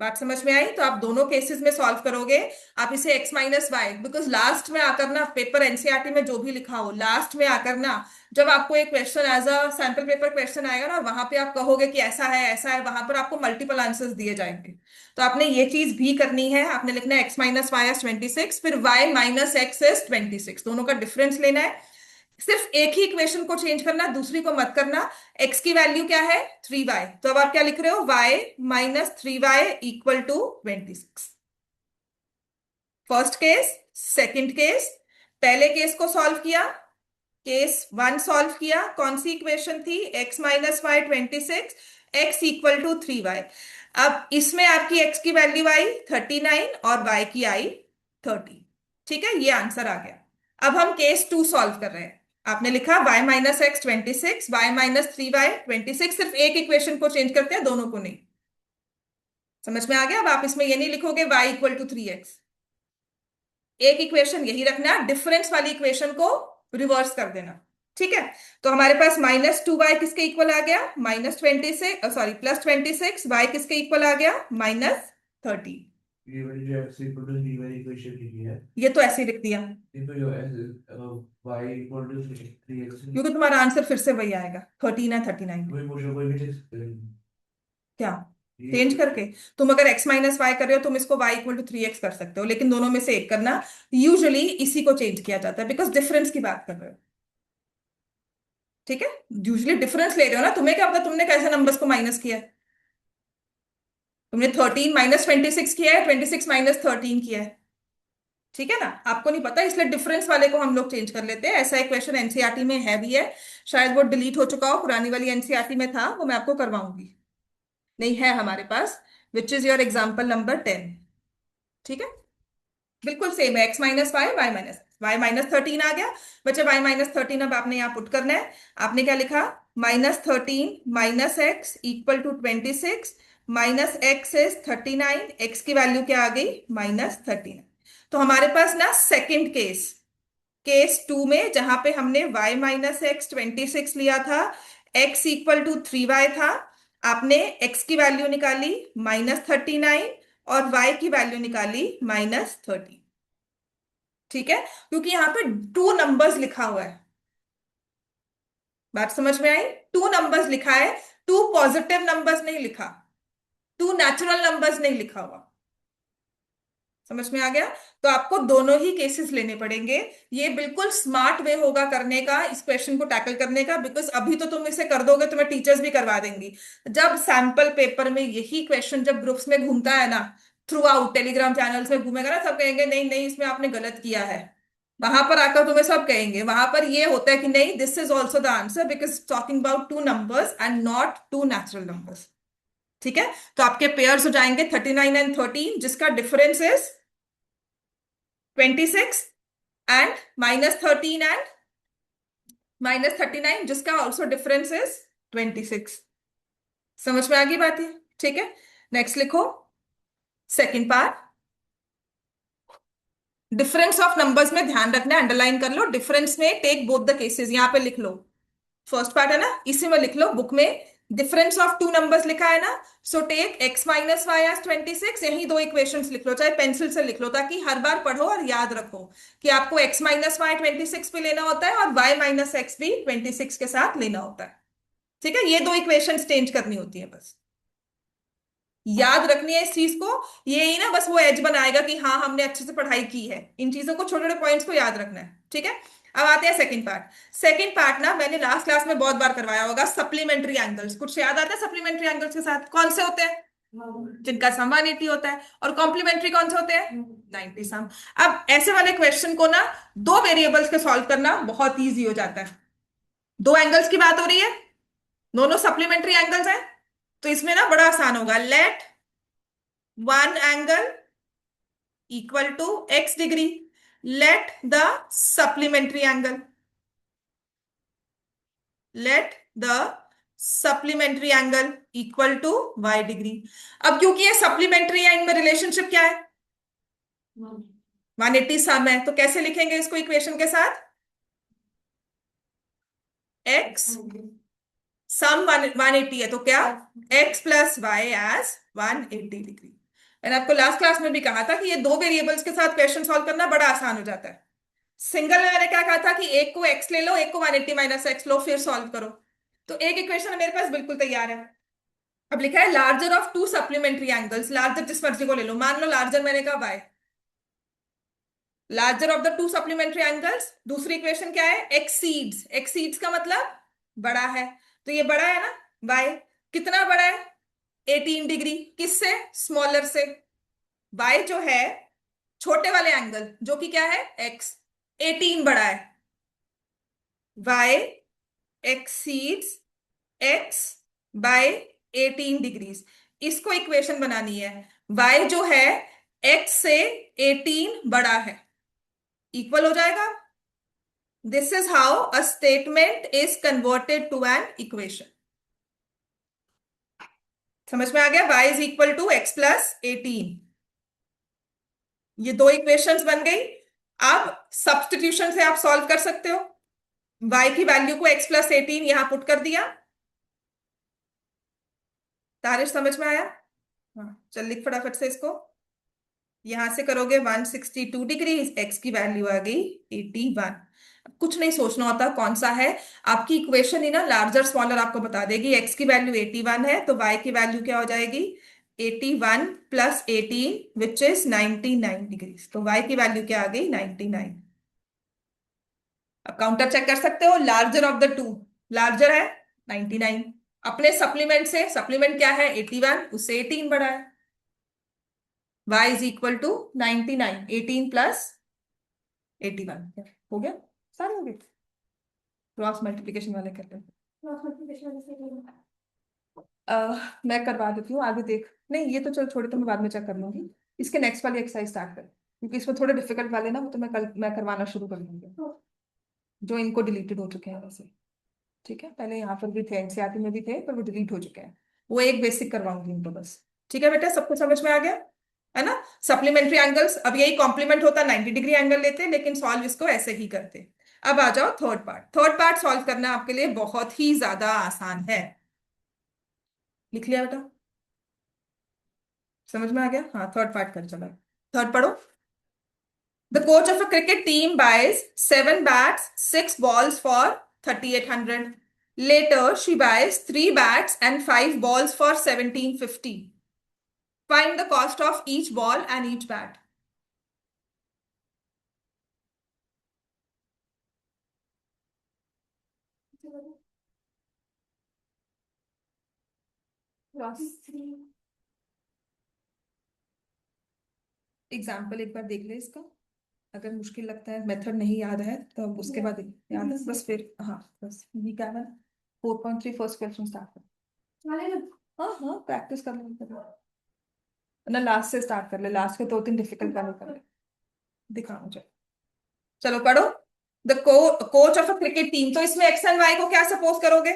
बात समझ में आई, तो आप दोनों केसेस में सॉल्व करोगे। आप इसे x minus y, because last में आकर ना पेपर एनसीईआरटी में जो भी लिखा हो, लास्ट में आकर ना जब आपको एक question as a sample paper question आएगा ना, वहां पे आप कहोगे कि ऐसा है, वहां पर आपको मल्टीपल आंसर्स दिए जाएंगे। तो आपने ये चीज भी करनी है, आपने लिखना है एक्स माइनस वाई एस 26, फिर वाई माइनस एक्स एस 26, दोनों का डिफरेंस लेना है। सिर्फ एक ही इक्वेशन को चेंज करना, दूसरी को मत करना। एक्स की वैल्यू क्या है, 3y, तो अब आप क्या लिख रहे हो, y minus 3y equal to 26। First case, second case. पहले केस को सॉल्व किया, केस वन सॉल्व किया, कौन सी इक्वेशन थी, x minus y 26, x equal to 3y। अब इसमें आपकी x की वैल्यू आई 39 और y की आई 30। ठीक है, ये आंसर आ गया। अब हम केस टू सॉल्व कर रहे हैं। आपने लिखा y minus x 26, y minus 3y 26, सिर्फ एक इक्वेशन को चेंज करते हैं, दोनों को नहीं। समझ में आ गया। अब आप इसमें ये नहीं लिखोगे y इक्वल टू 3x, एक इक्वेशन यही रखना, डिफरेंस वाली इक्वेशन को रिवर्स कर देना। ठीक है, तो हमारे पास -2y किसके इक्वल आ गया, -26, सॉरी +26, y किसके इक्वल आ गया, -30। ये वाली जो x इक्वल टू 3 वाली इक्वेशन लिखी है, ये तो ऐसे ही लिख दिया, ये तो जो y इक्वल टू 3x, क्योंकि तुम्हारा आंसर फिर से वही आएगा, 13 है 39। कोई क्वेश्चन कोई भी चीज क्या ये चेंज करके, तुम अगर x माइनस वाई कर रहे हो, तुम इसको y इक्वल टू 3x कर सकते हो, लेकिन दोनों में से एक करना। यूजुअली इसी को चेंज किया जाता है, बिकॉज डिफरेंस की बात कर रहे हो। ठीक है, यूजुअली डिफरेंस ले रहे हो ना, तुम्हें क्या पता तुमने कैसे नंबर्स को माइनस किया है। तुमने 13 माइनस 26 किया है, 26 माइनस 13 किया है। ठीक है ना, आपको नहीं पता, इसलिए डिफरेंस वाले को हम लोग चेंज कर लेते हैं। ऐसा एक क्वेश्चन एनसीईआरटी में है भी है, शायद वो डिलीट हो चुका हो, पुरानी वाली एनसीईआरटी में था, वो मैं आपको करवाऊंगी। नहीं है हमारे पास, which is your example number 10। ठीक है, बिल्कुल सेम है, x minus y, y minus 13 आ गया। बच्चे वाई माइनस 13 अब आपने यहाँ पुट करना है। आपने क्या लिखा, -13 minus x equal to 26, minus x is 39, x की वैल्यू क्या आ गई, -39। तो हमारे पास ना सेकंड केस, केस 2 में जहां पे हमने y माइनस एक्स 26 लिया था, x इक्वल टू 3y था, आपने x की वैल्यू निकाली -39 और y की वैल्यू निकाली -30। ठीक है, क्योंकि यहाँ पे 2 नंबर्स लिखा हुआ है। बात समझ में आई? 2 नंबर्स लिखा है, 2 पॉजिटिव नंबर्स नहीं लिखा, 2 नेचुरल नंबर्स नहीं लिखा हुआ। समझ में आ गया? तो आपको दोनों ही केसेस लेने पड़ेंगे। ये बिल्कुल स्मार्ट वे होगा करने का, इस क्वेश्चन को टैकल करने का, बिकॉज अभी तो तुम इसे कर दोगे, तुम्हें टीचर्स भी करवा देंगी। जब सैंपल पेपर में यही क्वेश्चन जब ग्रुप्स में घूमता है ना, थ्रू आउट टेलीग्राम चैनल्स में घूमेगा ना, सब कहेंगे नहीं नहीं इसमें आपने गलत किया है। वहां पर आकर तुम्हें सब कहेंगे, वहां पर ये होता है कि नहीं, this is also the answer because talking about 2 numbers and not 2 natural numbers. ठीक है, तो आपके पेयर्स हो जाएंगे 39 एंड 13, जिसका डिफरेंस इज 26, एंड -13 एंड -39, जिसका ऑल्सो डिफरेंस इज 26। समझ में आ गई बात है? ठीक है, नेक्स्ट लिखो second part. Difference of numbers में ध्यान रखना है, अंडरलाइन कर लो। डिफरेंस में टेक बोथ द केसेस, यहां पे लिख लो। फर्स्ट पार्ट है ना, इसी में लिख लो, बुक में डिफरेंस ऑफ 2 नंबर्स लिखा है ना, so take x minus y as 26। यही 2 इक्वेशंस लिख लो, चाहे पेंसिल से लिख लो, ताकि हर बार पढ़ो और याद रखो कि आपको x माइनस वाई 26 पे लेना होता है और y माइनस एक्स भी 26 के साथ लेना होता है। ठीक है, ये 2 इक्वेशंस चेंज करनी होती है, बस याद रखनी है इस चीज को। ये ही ना बस वो एज बनाएगा कि हाँ हमने अच्छे से पढ़ाई की है। इन चीजों को, छोटे छोटे पॉइंट्स को याद रखना है। ठीक है, अब आते हैं सेकंड पार्ट। सेकंड पार्ट ना मैंने लास्ट क्लास में बहुत बार करवाया होगा, सप्लीमेंट्री एंगल्स। कुछ याद आता है सप्लीमेंट्री एंगल्स के साथ? कौन से होते हैं? जिनका सम 180 होता है। और कॉम्प्लीमेंट्री कौन से होते हैं? 90 सम। अब ऐसे वाले क्वेश्चन को ना 2 वेरिएबल्स के सॉल्व करना बहुत ईजी हो जाता है। 2 एंगल्स की बात हो रही है, दोनों सप्लीमेंट्री एंगल्स हैं, तो इसमें ना बड़ा आसान होगा। Let one angle equal to x degree, let the supplementary angle, let the supplementary angle equal to y degree. अब क्योंकि ये सप्लीमेंट्री है, इनमें रिलेशनशिप क्या है? 180 सम है, तो कैसे लिखेंगे इसको इक्वेशन के साथ? x सम 180 है, तो क्या x plus y as 180 degree. मैंने आपको लास्ट क्लास में भी कहा था कि ये 2 वेरिएबल्स के साथ क्वेश्चन सॉल्व करना बड़ा आसान हो जाता है। सिंगल में मैंने क्या कहा था कि एक को x ले लो, एक को 180 माइनस एक्स लो, फिर सॉल्व करो। तो एक इक्वेशन मेरे पास बिल्कुल तैयार है। अब लिखा है larger of 2 supplementary angles. Larger जिस मर्जी को ले लो, मान लो लार्जर मैंने कहा y, larger of the 2 supplementary angles. दूसरी इक्वेशन क्या है? एक्सीड्स। एक्सीड्स का मतलब बड़ा है, तो ये बड़ा है ना y। कितना बड़ा है? 18 डिग्री। किससे? स्मॉलर से। y जो है छोटे वाले एंगल, जो कि क्या है x, 18 बड़ा है। y exceeds x by 18 degrees. इसको इक्वेशन बनानी है। y जो है x से 18 बड़ा है, इक्वल हो जाएगा। This is how a statement is converted to an equation. समझ में आ गया? y is equal to x plus 18। ये 2 इक्वेशंस बन गई। अब सब्स्टिट्यूशन से आप सॉल्व कर सकते हो। y की वैल्यू को x प्लस 18 यहां पुट कर दिया। तारिश समझ में आया? हाँ, चल लिख फटाफट से इसको। यहां से करोगे 162 डिग्री, x की वैल्यू आ गई 81। कुछ नहीं सोचना होता कौन सा है, आपकी इक्वेशन ही ना लार्जर स्मॉलर आपको बता देगी। x की वैल्यू 81 है, तो y की वैल्यू क्या हो जाएगी? 81 प्लस 18 विच इज 99 डिग्री। तो y की वैल्यू क्या आ गई? 99। अब काउंटर चेक कर सकते हो, लार्जर ऑफ द 2, लार्जर है 99। अपने सप्लीमेंट से, सप्लीमेंट क्या है? 81, उससे 18 बड़ा है। y इज इक्वल टू 99, 18 प्लस 81। हो गया? सारे हो गए। क्रॉस मल्टीप्लिकेशन वाले करते हैं। मैं करवा देती हूँ, आगे देख। नहीं ये तो चल छोड़े, तो मैं बाद में चेक कर लूंगी। इसके नेक्स्ट वाली एक्सरसाइज स्टार्ट कर, क्योंकि इसमें थोड़े डिफिकल्ट वाले ना, वो तो मैं करवाना शुरू कर दूंगी, जो इनको डिलीटेड हो चुके हैं वैसे। ठीक है, पहले यहाँ पर भी थे, एनसीईआरटी में भी थे, पर वो डिलीट हो चुके हैं। वो एक बेसिक करवाऊंगी इनको बस। ठीक है बेटा, सबको समझ में आ गया? है ना। सप्लीमेंट्री एंगल्स, अब यही कॉम्प्लीमेंट होता 90 डिग्री एंगल लेते, लेकिन सॉल्व इसको ऐसे ही करते। अब आ जाओ third part. Third part solve करना आपके लिए बहुत ही ज्यादा आसान है। लिख लिया बेटा? समझ में आ गया? हाँ, थर्ड पार्ट कर चलो। थर्ड पढ़ो। The coach of a cricket team buys 7 bats, 6 balls for 3,800. Later, she buys 3 bats and 5 balls for 1,750. Find the cost of each ball and each bat. Example एक बार देख ले इसका। अगर मुश्किल लगता है, मेथड नहीं याद है, तो अब उसके बाद याद है बस, फिर हाँ बस ये क्या है। 4.3 फर्स्ट क्वेश्चन स्टार्ट कर। हाँ हाँ, प्रैक्टिस कर ले ना, लास्ट से स्टार्ट कर ले, लास्ट के 2-3 डिफिकल्ट कर ले। दिखा मुझे। चलो पढ़ो। The coach of a cricket team, तो इसमें एक्स एंड वाई को क्या सपोज करोगे?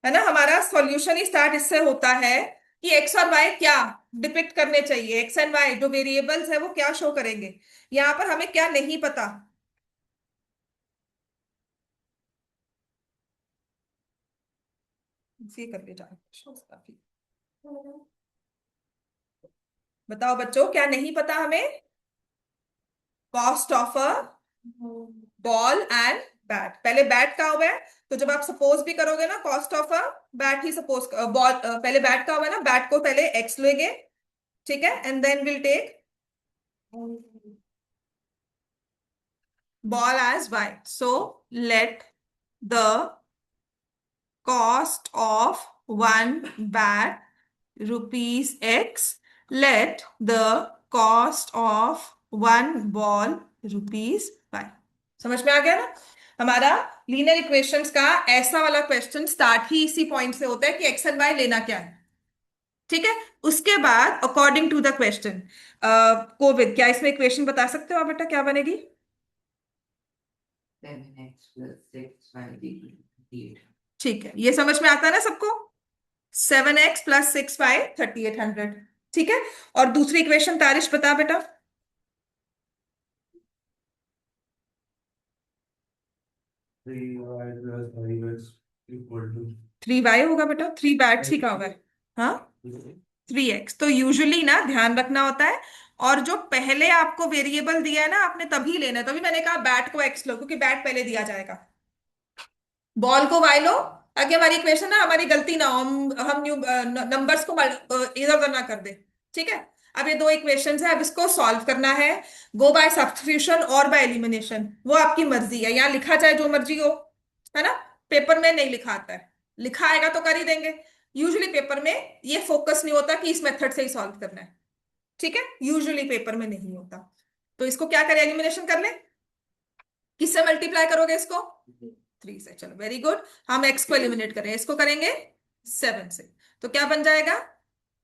है ना, हमारा सॉल्यूशन ही स्टार्ट इससे होता है कि एक्स और वाई क्या डिपिक्ट करने चाहिए। एक्स एंड वाई जो वेरिएबल्स है वो क्या शो करेंगे। यहाँ पर हमें क्या नहीं पता। ये कर ले जाओ काफी। बताओ बच्चों, क्या नहीं पता हमें? Cost of a ball and bat. पहले बैट का हुआ है, तो जब आप सपोज भी करोगे ना, cost of a bat he suppose, ball पहले बैट का हुआ है ना, बैट को पहले एक्स लेंगे, ठीक है, and then will take ball as y. So let the cost of one bat rupees x. Let the cost of one ball rupees y. समझ में आ गया ना? हमारा लीनियर इक्वेशंस का ऐसा वाला क्वेश्चन स्टार्ट ही इसी पॉइंट से होता है कि एक्स एंड वाई लेना क्या है। ठीक है, उसके बाद अकॉर्डिंग टू द क्वेश्चन, कोविद क्या इसमें इक्वेशन बता सकते हो आप बेटा, क्या बनेगी? 7x plus 6y equal to 8. ठीक है, ये समझ में आता है ना सबको? 7x + 6y 3,800। ठीक है, और दूसरी इक्वेशन तारिश बता बेटा। 3y plus 5x equal to 3y होगा बेटा, 3 बैट्स ही का होगा। हाँ, 3x तो यूजुअली ना ध्यान रखना होता है, और जो पहले आपको वेरिएबल दिया है ना आपने तभी लेना है। तभी मैंने कहा बैट को x लो, क्योंकि बैट पहले दिया जाएगा। बॉल को y लो, ताकि हमारी इक्वेशन ना, हमारी गलती ना हो, हम नंबर्स को इधर उधर ना कर दे। ठीक है, अब ये दो इक्वेशंस है, अब इसको सॉल्व करना है। गो बाय सब्स्टिट्यूशन और बाय एलिमिनेशन, वो आपकी मर्जी है। यहाँ लिखा चाहे जो मर्जी हो, है ना। पेपर में नहीं लिखा आता है, लिखा आएगा तो कर ही देंगे। यूजुअली पेपर में ये फोकस नहीं होता कि इस मेथड से ही सॉल्व करना है। ठीक है, यूजुअली पेपर में नहीं होता। तो इसको क्या करें, एलिमिनेशन कर ले। किससे मल्टीप्लाई करोगे इसको? 3 से। चलो वेरी गुड। हम एक्स को एलिमिनेट करें, इसको करेंगे 7 से। तो क्या बन जाएगा?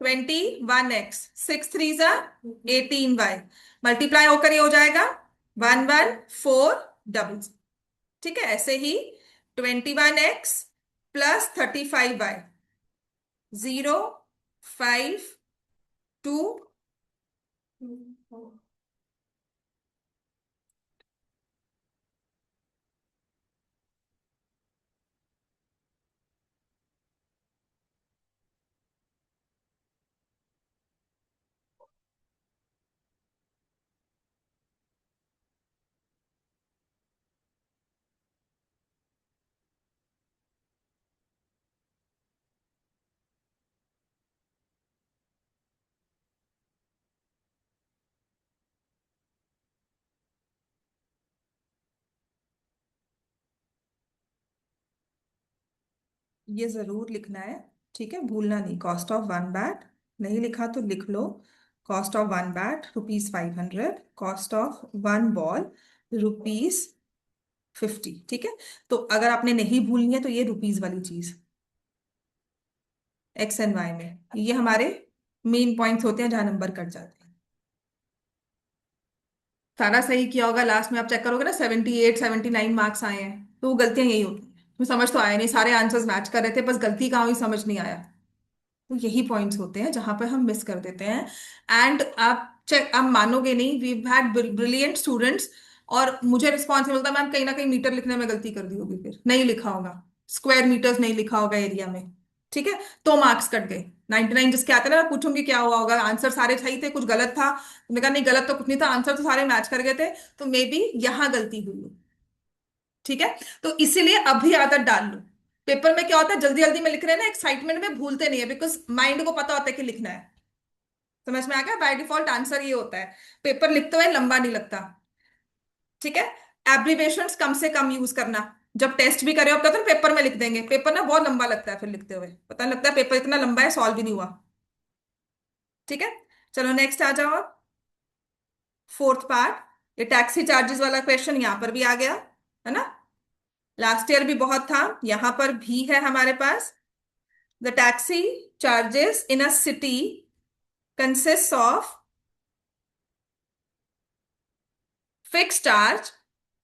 21x, 6 3 18y, मल्टीप्लाई होकर ये हो जाएगा 11 4 ठीक है, ऐसे ही 21x प्लस 35y, 0 5 2। ये जरूर लिखना है, ठीक है, भूलना नहीं। कॉस्ट ऑफ वन बैट, नहीं लिखा तो लिख लो। Cost of one bat ₹500, cost of one ball ₹50। ठीक है, तो अगर आपने नहीं भूलनी है तो ये रुपीज वाली चीज एक्स एंड वाई में, ये हमारे मेन पॉइंट्स होते हैं जहां नंबर कट जाते हैं। सारा सही किया होगा, लास्ट में आप चेक करोगे ना 78 79 मार्क्स आए हैं, तो वो गलतियां यही होती हैं। तुम्हें समझ तो आया नहीं, सारे आंसर्स मैच कर रहे थे, बस गलती कहाँ हुई समझ नहीं आया। तो यही पॉइंट्स होते हैं जहां पर हम मिस कर देते हैं। एंड आप मानोगे नहीं, वी हैड ब्रिलियंट स्टूडेंट्स, और मुझे रिस्पॉन्स मिलता, मैम कहीं ना कहीं मीटर लिखने में गलती कर दी होगी, फिर नहीं लिखा होगा, स्क्वायर मीटर्स नहीं लिखा होगा एरिया में, ठीक है, तो मार्क्स कट गए। 99 जिसके आते हैं ना, मैं पूछूंगी क्या हुआ होगा, आंसर सारे सही थे, कुछ गलत था, तो मैंने कहा नहीं गलत तो कुछ नहीं था, आंसर तो सारे मैच कर गए थे, तो मे बी यहाँ गलती हुई हो, ठीक है। तो इसीलिए अभी आदत डाल लो। पेपर में क्या होता है, जल्दी जल्दी में लिख रहे हैं ना, एक्साइटमेंट में भूलते नहीं है, बिकॉज माइंड को पता होता है कि लिखना है। समझ में आ गया, बाय डिफॉल्ट आंसर ये होता है, पेपर लिखते हुए लंबा नहीं लगता, ठीक है। एब्रीवेशंस कम से कम यूज करना, जब टेस्ट भी करे हो कहते हैं पेपर में लिख देंगे, पेपर ना बहुत लंबा लगता है, फिर लिखते हुए पता नहीं लगता है पेपर इतना लंबा है, सॉल्व भी नहीं हुआ, ठीक है। चलो नेक्स्ट आ जाओ आप, फोर्थ पार्ट। ये टैक्सी चार्जेस वाला क्वेश्चन यहाँ पर भी आ गया, है ना, लास्ट ईयर भी बहुत था, यहां पर भी है हमारे पास। The taxi charges in a city consist of fix charge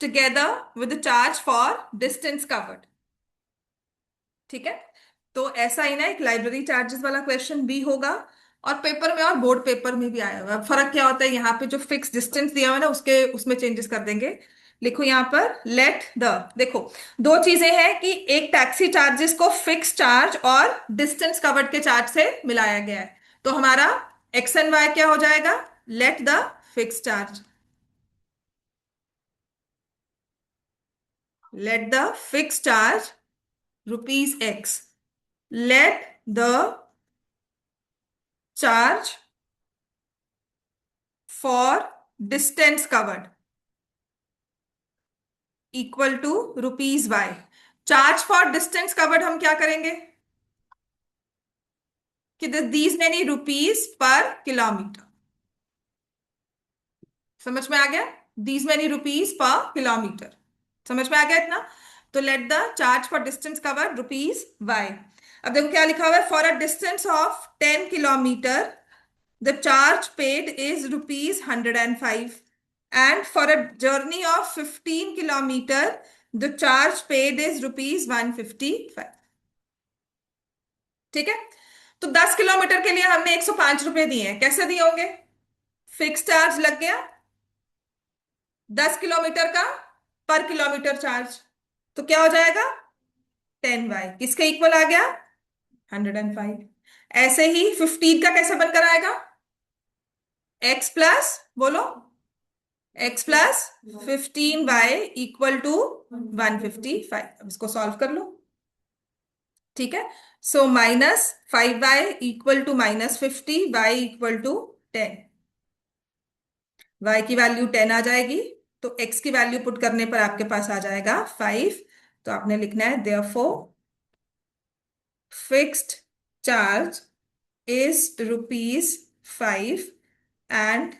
together with the charge for distance covered, ठीक है। तो ऐसा ही ना एक लाइब्रेरी चार्जेस वाला क्वेश्चन भी होगा, और पेपर में और बोर्ड पेपर में भी आया हुआ है। फर्क क्या होता है, यहाँ पे जो फिक्स डिस्टेंस दिया हुआ है ना, उसके उसमें चेंजेस कर देंगे। लिखो यहाँ पर लेट द, देखो दो चीजें हैं कि एक टैक्सी चार्जेस को फिक्स चार्ज और डिस्टेंस कवर्ड के चार्ज से मिलाया गया है, तो हमारा एक्स एंड वाई क्या हो जाएगा, let the fix charge, let the fix charge rupees x, let the charge for distance covered equal to rupees y. Charge for distance covered हम क्या करेंगे कि these many rupees per kilometre, समझ में आ गया, these many rupees per kilometre, समझ में आ गया इतना। तो let the charge for distance covered rupees y. अब देखो क्या लिखा हुआ है, for a distance of 10 kilometre the charge paid is rupees 105, and for a journey of 15 kilometer the charge paid is rupees 155, ठीक है। तो 10 किलोमीटर के लिए हमने 105 रुपए दिए हैं, कैसे दिए होंगे, फिक्स चार्ज लग गया 10 किलोमीटर का, पर किलोमीटर चार्ज, तो क्या हो जाएगा 10 वाई, किसके इक्वल आ गया 105। ऐसे ही 15 का कैसे बनकर आएगा, एक्स प्लस बोलो, x plus 15 y equal to 155। अब इसको सॉल्व कर लो, ठीक है। So -5 y equal to -50, y equal to 10, y की वैल्यू 10 आ जाएगी, तो एक्स की वैल्यू पुट करने पर आपके पास आ जाएगा 5। तो आपने लिखना है therefore fixed charge is rupees 5 and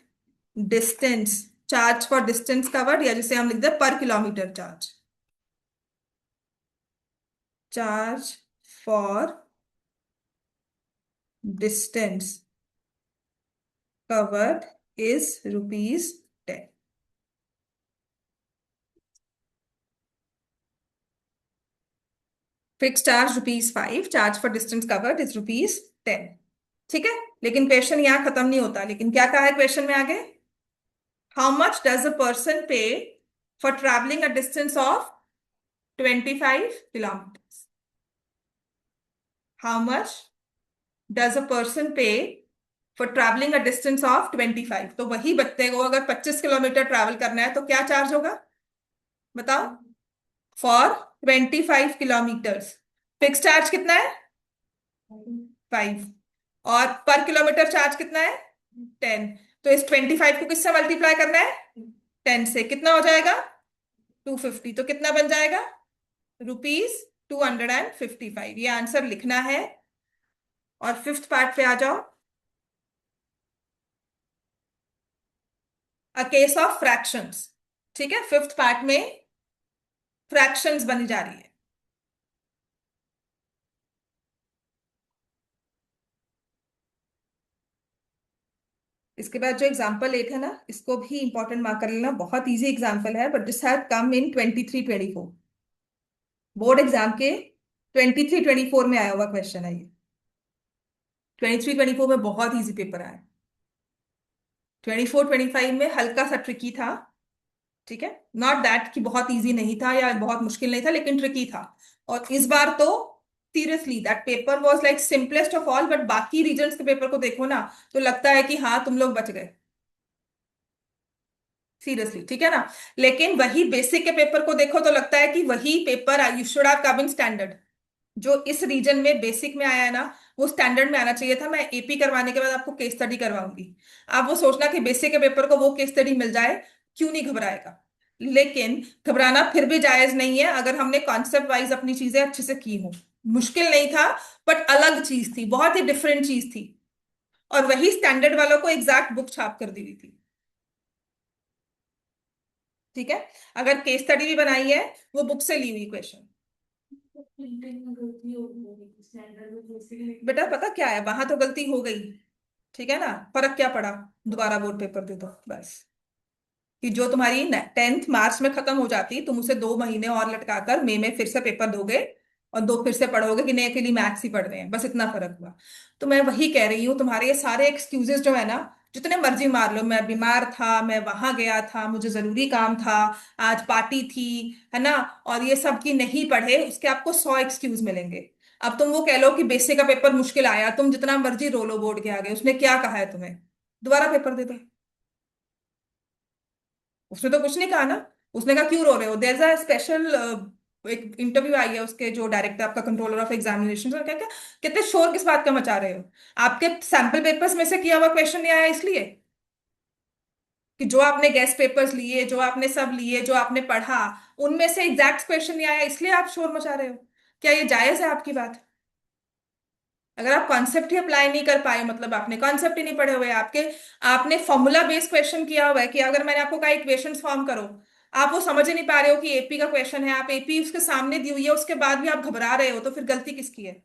distance, charge for distance covered, या जिसे हम लिखते हैं पर kilometre charge, charge for distance covered is rupees 10। Fix charge rupees 5, charge for distance covered is rupees 10, ठीक है। लेकिन क्वेश्चन यहां खत्म नहीं होता, लेकिन क्या कहा है क्वेश्चन में आगे, how much does a person pay for travelling a distance of 25 kilometre, how much does a person pay for travelling a distance of 25, तो वही बच्चे को अगर 25 किलोमीटर ट्रैवल करना है तो क्या चार्ज होगा बताओ, फॉर 25 किलोमीटर्स फिक्स चार्ज कितना है 5, और पर किलोमीटर चार्ज कितना है 10। तो इस 25 को किससे मल्टीप्लाई करना है 10 से, कितना हो जाएगा 250, तो कितना बन जाएगा रुपीज 255, ये आंसर लिखना है। और फिफ्थ पार्ट पे आ जाओ, अ केस ऑफ फ्रैक्शंस, ठीक है, फिफ्थ पार्ट में फ्रैक्शंस बनी जा रही है। इसके बाद जो एग्जाम्पल एक है ना, इसको भी इंपॉर्टेंट मार्क कर लेना, बहुत इजी एग्जाम्पल है, but this have come in 23-24 board exam के, 23-24 में आया हुआ क्वेश्चन है ये। 23-24 में बहुत इजी पेपर आया। 24-25 में हल्का सा ट्रिकी था। ठीक है, नॉट दैट कि बहुत इजी नहीं था या बहुत मुश्किल नहीं था, लेकिन ट्रिकी था। और इस बार तो seriously that paper was like simplest of all, but बाकी रीजन्स के पेपर को देखो ना तो लगता है कि हाँ तुम लोग बच गए, सीरियसली, ठीक है ना। लेकिन वही बेसिक के पेपर को देखो तो लगता है कि वही paper you should have come in standard. जो इस रीजन में बेसिक में आया है ना, वो स्टैंडर्ड में आना चाहिए था। मैं एपी करवाने के बाद आपको केस स्टडी करवाऊंगी। आप वो सोचना कि बेसिक के पेपर को वो केस स्टडी मिल जाए, क्यों नहीं घबराएगा। लेकिन घबराना फिर भी जायज नहीं है अगर हमने कॉन्सेप्ट वाइज अपनी चीजें अच्छे से की हो। मुश्किल नहीं था, बट अलग चीज थी, बहुत ही डिफरेंट चीज थी। और वही स्टैंडर्ड वालों को एग्जैक्ट बुक छाप कर दी हुई थी। ठीक है, अगर केस स्टडी भी बनाई है वो बुक से ली हुई क्वेश्चन। प्रिंटिंग में गलती हो गई, स्टैंडर्ड में बेसिकली। बेटा पता क्या है, वहां तो गलती हो गई, ठीक है ना, फर्क क्या पड़ा, दोबारा बोर्ड पेपर दे दो बस। कि जो तुम्हारी 10th मार्च में खत्म हो जाती, तुम उसे 2 महीने और लटकाकर मई में फिर से पेपर दोगे, और दो फिर से पढ़ोगे कि नहीं, के लिए मैथ्स ही पढ़ रहे हैं, बस इतना फर्क हुआ। तो मैं वही कह रही हूँ, तुम्हारे ये सारे एक्सक्यूजेस जो है ना, जितने मर्जी मार लो, मैं बीमार था, मैं वहां गया था, मुझे जरूरी काम था, आज पार्टी थी, है ना, और ये सब की नहीं पढ़े, उसके आपको 100 एक्सक्यूज मिलेंगे। अब तुम वो कह लो कि बेसिक का पेपर मुश्किल आया, तुम जितना मर्जी रोलो बोर्ड के आगे, उसने क्या कहा है तुम्हें, दोबारा पेपर दे दो। उसने तो कुछ नहीं कहा ना। उसने कहा क्यों रो रहे हो, देयर इज अ स्पेशल, एक इंटरव्यू आई है उसके, जो डायरेक्टर आपका कंट्रोलर ऑफ एग्जामिनेशन, क्या क्या कितने शोर किस बात का मचा रहे हो। आपके सैंपल पेपर्स में से किया हुआ क्वेश्चन नहीं आया इसलिए, कि जो आपने गेस्ट पेपर्स लिए, जो आपने सब लिए, जो आपने पढ़ा, उनमें से एग्जैक्ट क्वेश्चन नहीं आया, इसलिए आप शोर मचा रहे हो। क्या ये जायज है आपकी बात? अगर आप कॉन्सेप्ट ही अप्लाई नहीं कर पाए, मतलब आपने कॉन्सेप्ट ही नहीं पढ़े हुए आपके, आपने फॉर्मूला बेस्ड क्वेश्चन किया हुआ है, कि अगर मैंने आपको कहा इक्वेशन फॉर्म करो, आप वो समझ ही नहीं पा रहे हो कि एपी का क्वेश्चन है, आप एपी उसके सामने दी हुई है, उसके बाद भी आप घबरा रहे हो, तो फिर गलती किसकी है?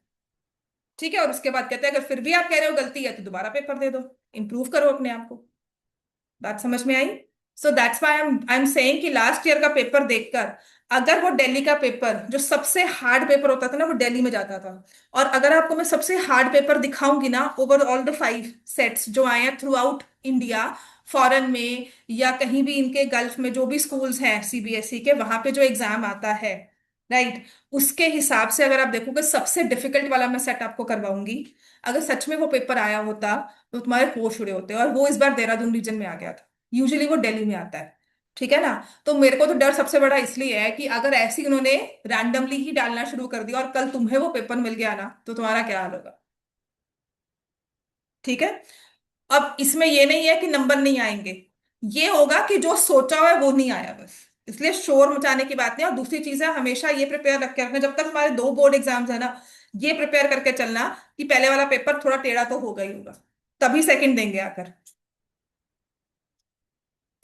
ठीक है, और उसके बाद कहते हैं अगर फिर भी आप कह रहे हो गलती है तो दोबारा पेपर दे दो, इंप्रूव करो अपने आप को। बात समझ में आई? So that's why I am saying कि लास्ट ईयर का पेपर देखकर, अगर वो दिल्ली का पेपर जो सबसे हार्ड पेपर होता था ना, वो दिल्ली में जाता था। और अगर आपको मैं सबसे हार्ड पेपर दिखाऊंगी ना, ओवर ऑल द 5 सेट्स जो आए हैं थ्रू आउट इंडिया, फॉरेन में या कहीं भी इनके गल्फ में जो भी स्कूल्स हैं सीबीएसई के, वहां पे जो एग्जाम आता है, राइट, उसके हिसाब से अगर आप देखोगे, सबसे डिफिकल्ट वाला मैं सेट आपको करवाऊंगी। अगर सच में वो पेपर आया होता तो तुम्हारे होश उड़े होते, और वो इस बार देहरादून रीजन में आ गया था। यूजुअली वो दिल्ली में आता है। ठीक है ना। तो मेरे को तो डर सबसे बड़ा इसलिए है कि अगर ऐसे ही उन्होंने रैंडमली ही डालना शुरू कर दिया और कल तुम्हें वो पेपर मिल गया ना, तो तुम्हारा क्या हाल होगा? ठीक है। अब इसमें ये नहीं है कि नंबर नहीं आएंगे, ये होगा कि जो सोचा हुआ है वो नहीं आया बस। इसलिए शोर मचाने की बात नहीं। और दूसरी चीज है, हमेशा ये प्रिपेयर रख के रखना, जब तक हमारे 2 बोर्ड एग्जाम्स है ना, ये प्रिपेयर करके चलना कि पहले वाला पेपर थोड़ा टेढ़ा तो होगा ही होगा, तभी सेकंड देंगे आकर।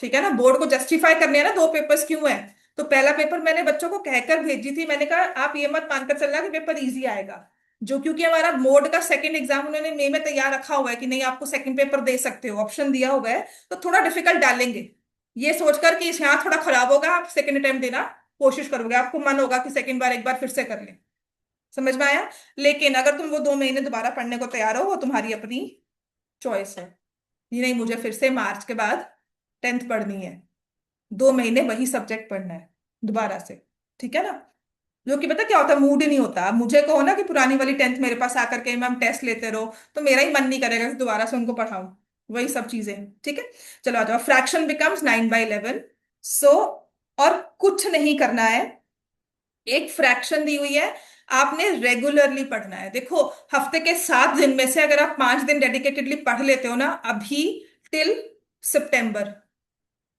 ठीक है ना, बोर्ड को जस्टिफाई करने हैं ना 2 पेपर्स क्यों है। तो पहला पेपर मैंने बच्चों को कहकर भेजी थी, मैंने कहा आप ये मत मानकर चलना कि पेपर इजी आएगा, जो क्योंकि हमारा बोर्ड का सेकंड एग्जाम उन्होंने मई में तैयार रखा हुआ है कि नहीं आपको सेकंड पेपर दे सकते हो, ऑप्शन दिया हुआ है, तो थोड़ा डिफिकल्ट डालेंगे। ये सोचकर कि इस यहाँ थोड़ा खराब होगा, आप सेकंड अटेम्प्ट देना कोशिश करोगे, आपको मन होगा कि सेकंड बार एक बार फिर से कर ले। समझ में आया? लेकिन अगर तुम वो 2 महीने दोबारा पढ़ने को तैयार हो, वो तुम्हारी अपनी चॉइस है। ये नहीं मुझे फिर से मार्च के बाद 10th पढ़नी है, 2 महीने वही सब्जेक्ट पढ़ना है दोबारा से। ठीक है ना। जो कि पता क्या होता है, मूड ही नहीं होता। अब मुझे कहो ना कि पुरानी वाली 10th मेरे पास आकर के मैम टेस्ट लेते रहो, तो मेरा ही मन नहीं करेगा कि दोबारा से उनको पढ़ाऊं वही सब चीजें। ठीक है, चलो आ जाओ, फ्रैक्शन बिकम्स 9/11। सो और कुछ नहीं करना है, एक फ्रैक्शन दी हुई है, आपने रेगुलरली पढ़ना है। देखो, हफ्ते के 7 दिन में से अगर आप 5 दिन डेडिकेटेडली पढ़ लेते हो ना, अभी टिल सितंबर,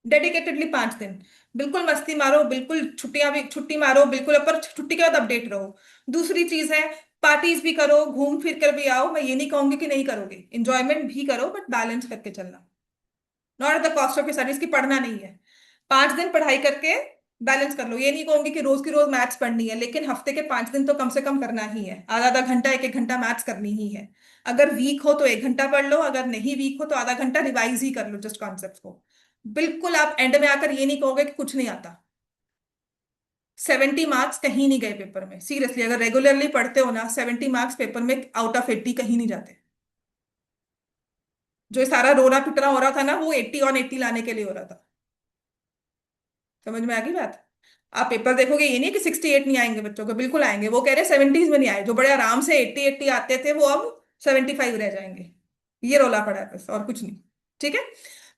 डेडिकेटेडली 5 दिन, बिल्कुल मस्ती मारो, बिल्कुल छुट्टियां भी छुट्टी मारो बिल्कुल, पर छुट्टी के बाद अपडेट रहो। दूसरी चीज है, पार्टीज भी करो, घूम फिर कर भी आओ, मैं ये नहीं कहूंगी कि नहीं करोगे, इंजॉयमेंट भी करो, बट बैलेंस करके चलना, not at the cost of your studies की पढ़ना नहीं है। 5 दिन पढ़ाई करके बैलेंस कर लो, ये नहीं कहूंगी कि रोज की रोज मैथ्स पढ़नी है, लेकिन हफ्ते के 5 दिन तो कम से कम करना ही है, आधा आधा घंटा, एक एक घंटा मैथ्स करनी ही है। अगर वीक हो तो 1 घंटा पढ़ लो, अगर नहीं वीक हो तो आधा घंटा रिवाइज ही कर लो जस्ट कॉन्सेप्ट को। बिल्कुल आप एंड में आकर ये नहीं कहोगे कि कुछ नहीं आता। 70 मार्क्स कहीं नहीं गए पेपर में, सीरियसली, अगर रेगुलरली पढ़ते हो ना, 70 मार्क्स पेपर में आउट ऑफ 80 कहीं नहीं जाते। जो ये सारा रोना पिटना हो रहा था ना, वो 80 on 80 लाने के लिए हो रहा था। समझ में आ गई बात? आप पेपर देखोगे, ये नहीं कि 68 नहीं आएंगे बच्चों को, बिल्कुल आएंगे। वो कह रहे 70s में नहीं आए, जो बड़े आराम से 80 80 आते थे वो अब 75 रह जाएंगे। ये रोला पड़ा है बस, और कुछ नहीं। ठीक है।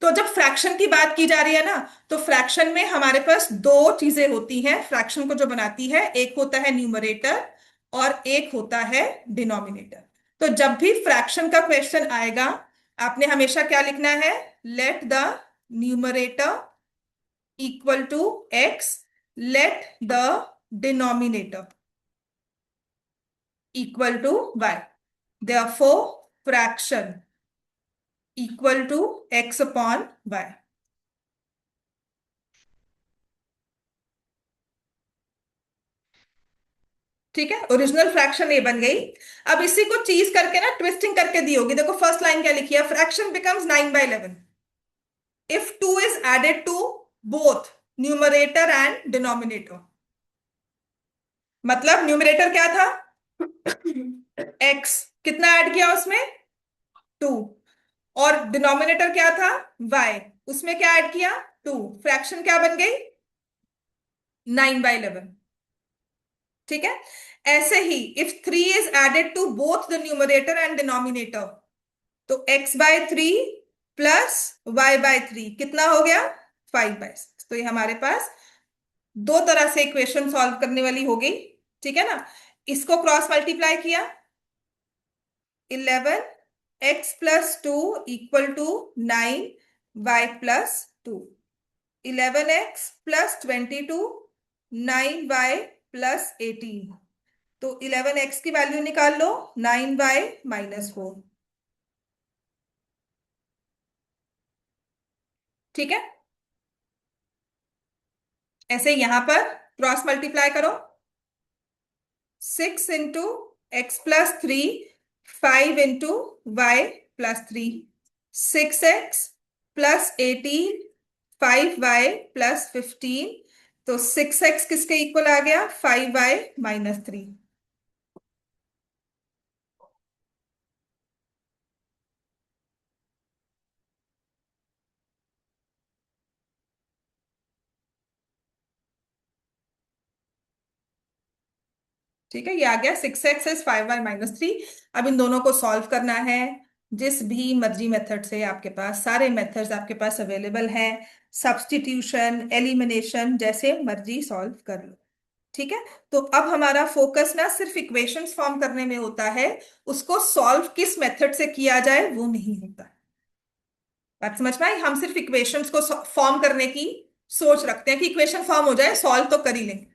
तो जब फ्रैक्शन की बात की जा रही है ना, तो फ्रैक्शन में हमारे पास दो चीजें होती हैं फ्रैक्शन को जो बनाती है, एक होता है न्यूमरेटर और एक होता है डिनोमिनेटर। तो जब भी फ्रैक्शन का क्वेश्चन आएगा, आपने हमेशा क्या लिखना है? Let the numerator equal to x, let the denominator equal to y. Therefore, fraction equal to x upon y. ठीक है, ओरिजिनल फ्रैक्शन ये बन गई। अब इसी को चीज करके ना ट्विस्टिंग करके दी होगी। देखो फर्स्ट लाइन क्या लिखी है, fraction becomes 9/11 if 2 is added to both numerator and denominator. मतलब न्यूमरेटर क्या था? x, कितना ऐड किया उसमें? 2। और डिनोमिनेटर क्या था? y, उसमें क्या ऐड किया? 2। फ्रैक्शन क्या बन गई? 9/11। ठीक है। ऐसे ही if 3 is added to both the numerator and denominator, तो x/3 प्लस y/3 कितना हो गया? 5/6। तो ये हमारे पास दो तरह से इक्वेशन सॉल्व करने वाली हो गई। ठीक है ना। इसको क्रॉस मल्टीप्लाई किया, 11x+2 equal to 9y+2। 11x+22 9y+18। तो 11x की वैल्यू निकाल लो, 9y-4। ठीक है। ऐसे यहां पर क्रॉस मल्टीप्लाई करो, 6 × x+3, 5 × y+3, 6x+18, 5y+15। तो 6x किसके इक्वल आ गया? 5y-3। ठीक है, ये आ गया 6x इज 5y-3। अब इन दोनों को सॉल्व करना है। जिस भी मर्जी मेथड से, आपके पास सारे मेथड्स आपके पास अवेलेबल हैं। सब्स्टिट्यूशन, एलिमिनेशन, जैसे मर्जी सॉल्व कर लो। ठीक है। तो अब हमारा फोकस ना सिर्फ इक्वेशंस फॉर्म करने में होता है, उसको सॉल्व किस मेथड से किया जाए वो नहीं होता। बात समझ में आई? हम सिर्फ इक्वेशंस को फॉर्म करने की सोच रखते हैं कि इक्वेशन फॉर्म हो जाए, सॉल्व तो कर ही लेंगे।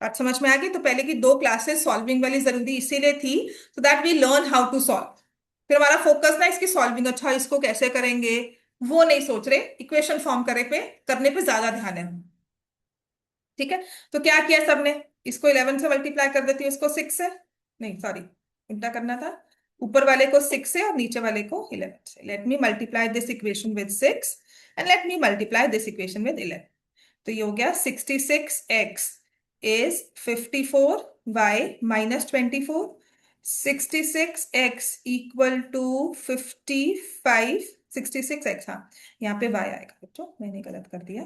बात समझ में आ गई? तो पहले की दो क्लासेस सॉल्विंग वाली जरूरी इसीलिए थी, so that we learn how to solve. फिर हमारा फोकस ना इसकी सॉल्विंग, अच्छा इसको कैसे करेंगे वो नहीं सोच रहे, इक्वेशन फॉर्म करने पे ज्यादा ध्यान है। ठीक है। तो क्या किया सबने? इसको 11 से मल्टीप्लाई कर देती हूँ, इसको 6 से, नहीं सॉरी उल्टा करना था, ऊपर वाले को 6 से और नीचे वाले को 11 से। Let me multiply this equation with 6 and let me multiply this equation with 11। तो ये हो गया 66x is 54y-24। 66x equal to 55, 66x, हाँ यहाँ पे y आएगा बच्चों, मैंने गलत कर दिया।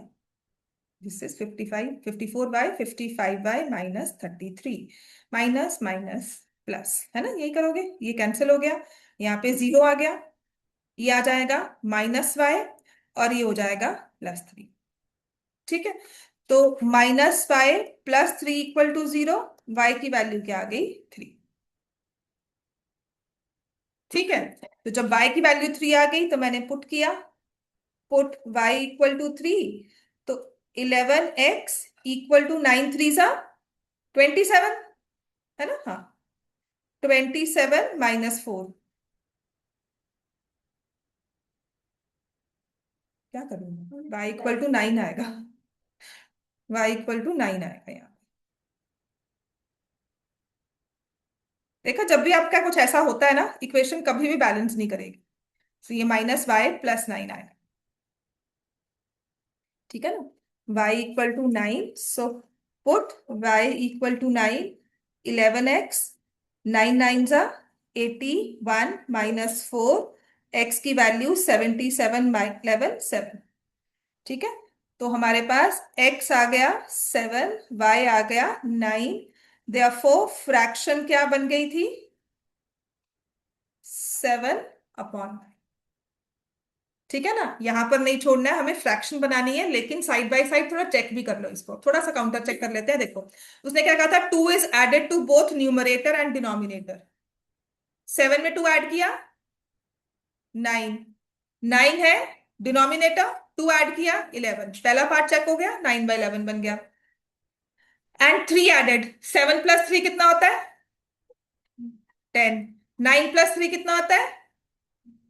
This is 55, 54y 55y-33, minus minus plus, है ना? यही करोगे, ये कैंसिल हो गया, यहाँ पे 0 आ गया, ये आ जाएगा -y और ये हो जाएगा +3। ठीक है। तो -y+3 इक्वल टू 0, y की वैल्यू क्या आ गई? 3। ठीक है। तो जब y की वैल्यू 3 आ गई तो मैंने पुट किया, पुट y इक्वल टू 3। तो 11x इक्वल टू 9 3 27, है ना? हाँ, 27-4। क्या करूंगा? y इक्वल टू 9 आएगा, y इक्वल टू 9 आएगा यहाँ। देखा, जब भी आपका कुछ ऐसा होता है ना, इक्वेशन कभी भी बैलेंस नहीं करेगी। तो ये -y+9 आएगा। ठीक है ना। y equal to 9, so put y equal to 9, 11x, 9 9 जा 81 -4, x की वैल्यू 77/11 7। ठीक है, तो हमारे पास x आ गया 7, y आ गया 9। देयरफॉर फ्रैक्शन क्या बन गई थी? 7/9। ठीक है ना, यहां पर नहीं छोड़ना है, हमें फ्रैक्शन बनानी है, लेकिन साइड बाय साइड थोड़ा चेक भी कर लो इसको, थोड़ा सा काउंटर चेक कर लेते हैं। देखो उसने क्या कहा था, 2 is added to both numerator and denominator. 7 में 2 ऐड किया 9, 9 है डिनोमिनेटर, 2 ऐड किया 11, पहला पार्ट चेक हो गया, 9/11 बन गया। एंड 3 एडेड, 7 + 3 कितना होता है? 10। 9 + 3 कितना होता है?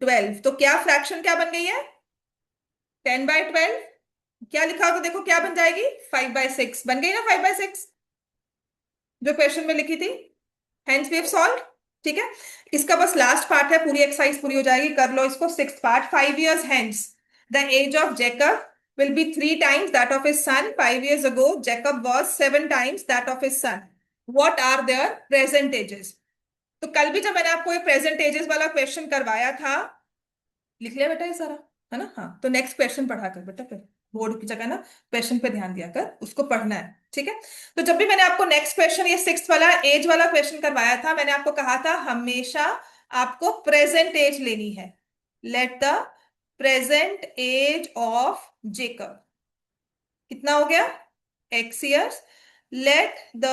12। तो क्या फ्रैक्शन क्या बन गई है? 10/12। क्या लिखा होगा देखो, क्या बन जाएगी? 5/6 बन गई ना, 5/6 जो क्वेश्चन में लिखी थी। Hence we have solved. ठीक है, इसका बस लास्ट पार्ट है, पूरी एक्सरसाइज पूरी हो जाएगी, कर लो इसको। 6th part, 5 years hence the age of Jacob will be 3 times that of his son. 5 years ago Jacob was 7 times that of his son. What are their present ages? तो कल भी जब मैंने आपको एक प्रेजेंट एजेस वाला question करवाया था, लिख लिया बेटा ये सारा, है ना? हाँ, तो नेक्स्ट क्वेश्चन पढ़ा कर बेटा, फिर बोर्ड की जगह ना क्वेश्चन पे ध्यान दिया कर, उसको पढ़ना है। ठीक है, तो जब भी मैंने आपको नेक्स्ट क्वेश्चन, ये 6th वाला एज वाला क्वेश्चन करवाया था, मैंने आपको कहा था हमेशा आपको प्रेजेंट एज लेनी है। Let the present age of Jacob कितना हो गया? x years. Let the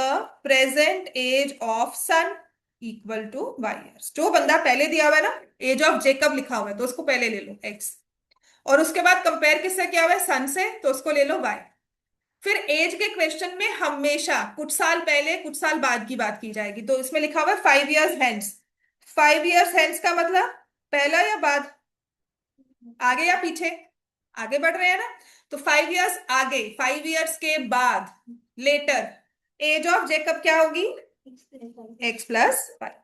present age of son equal to y years। जो बंदा पहले दिया हुआ है ना, एज ऑफ जेकब लिखा हुआ है, तो उसको पहले ले लो x, और उसके बाद कंपेयर किससे किया हुआ है? सन से, तो उसको ले लो y। फिर एज के क्वेश्चन में हमेशा कुछ साल पहले कुछ साल बाद की बात की जाएगी, तो इसमें लिखा हुआ है 5 years hence। 5 years hence का मतलब पहला या बाद, आगे या पीछे? आगे बढ़ रहे हैं ना, तो 5 years आगे, 5 years के बाद, लेटर, एज ऑफ जेकब क्या होगी? x + 5।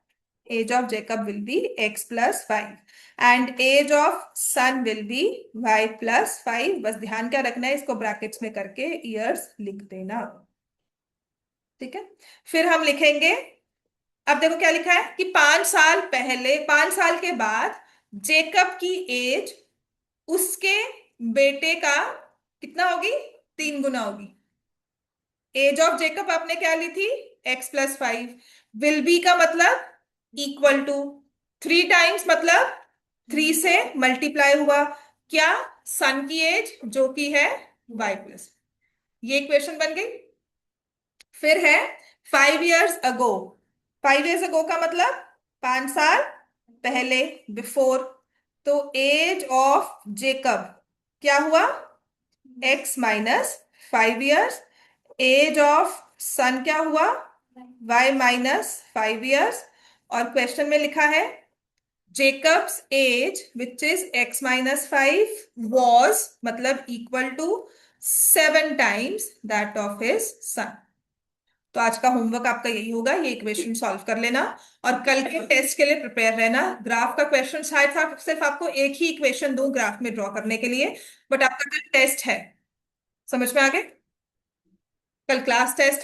age of Jacob will be x + 5 and age of son will be y + 5। बस ध्यान क्या रखना है, इसको ब्रैकेट्स में करके ईयर्स लिख देना। ठीक है, फिर हम लिखेंगे, अब देखो क्या लिखा है कि 5 साल पहले, 5 साल के बाद जेकब की एज उसके बेटे का कितना होगी? 3 गुना होगी। एज ऑफ जेकब आपने क्या ली थी? x + 5। विल बी का मतलब इक्वल टू 3 टाइम्स, मतलब 3 से मल्टीप्लाई हुआ क्या? सन की एज जो कि है y+। ये इक्वेशन बन गई। फिर है 5 years ago। 5 years ago का मतलब 5 साल पहले, बिफोर। तो एज ऑफ जेकब क्या हुआ? x - 5 years। एज ऑफ सन क्या हुआ? y - 5 years। और क्वेश्चन में लिखा है Jacob's age which is x - 5 was, मतलब equal to 7 times that of his son. तो आज का होमवर्क आपका यही होगा, ये इक्वेशन सॉल्व कर लेना और कल के टेस्ट के लिए प्रिपेयर रहना। ग्राफ का क्वेश्चन शायद सिर्फ आपको एक ही इक्वेशन दूं ग्राफ में ड्रॉ करने के लिए, बट आपका कल टेस्ट है, समझ में आ गए? कल क्लास टेस्ट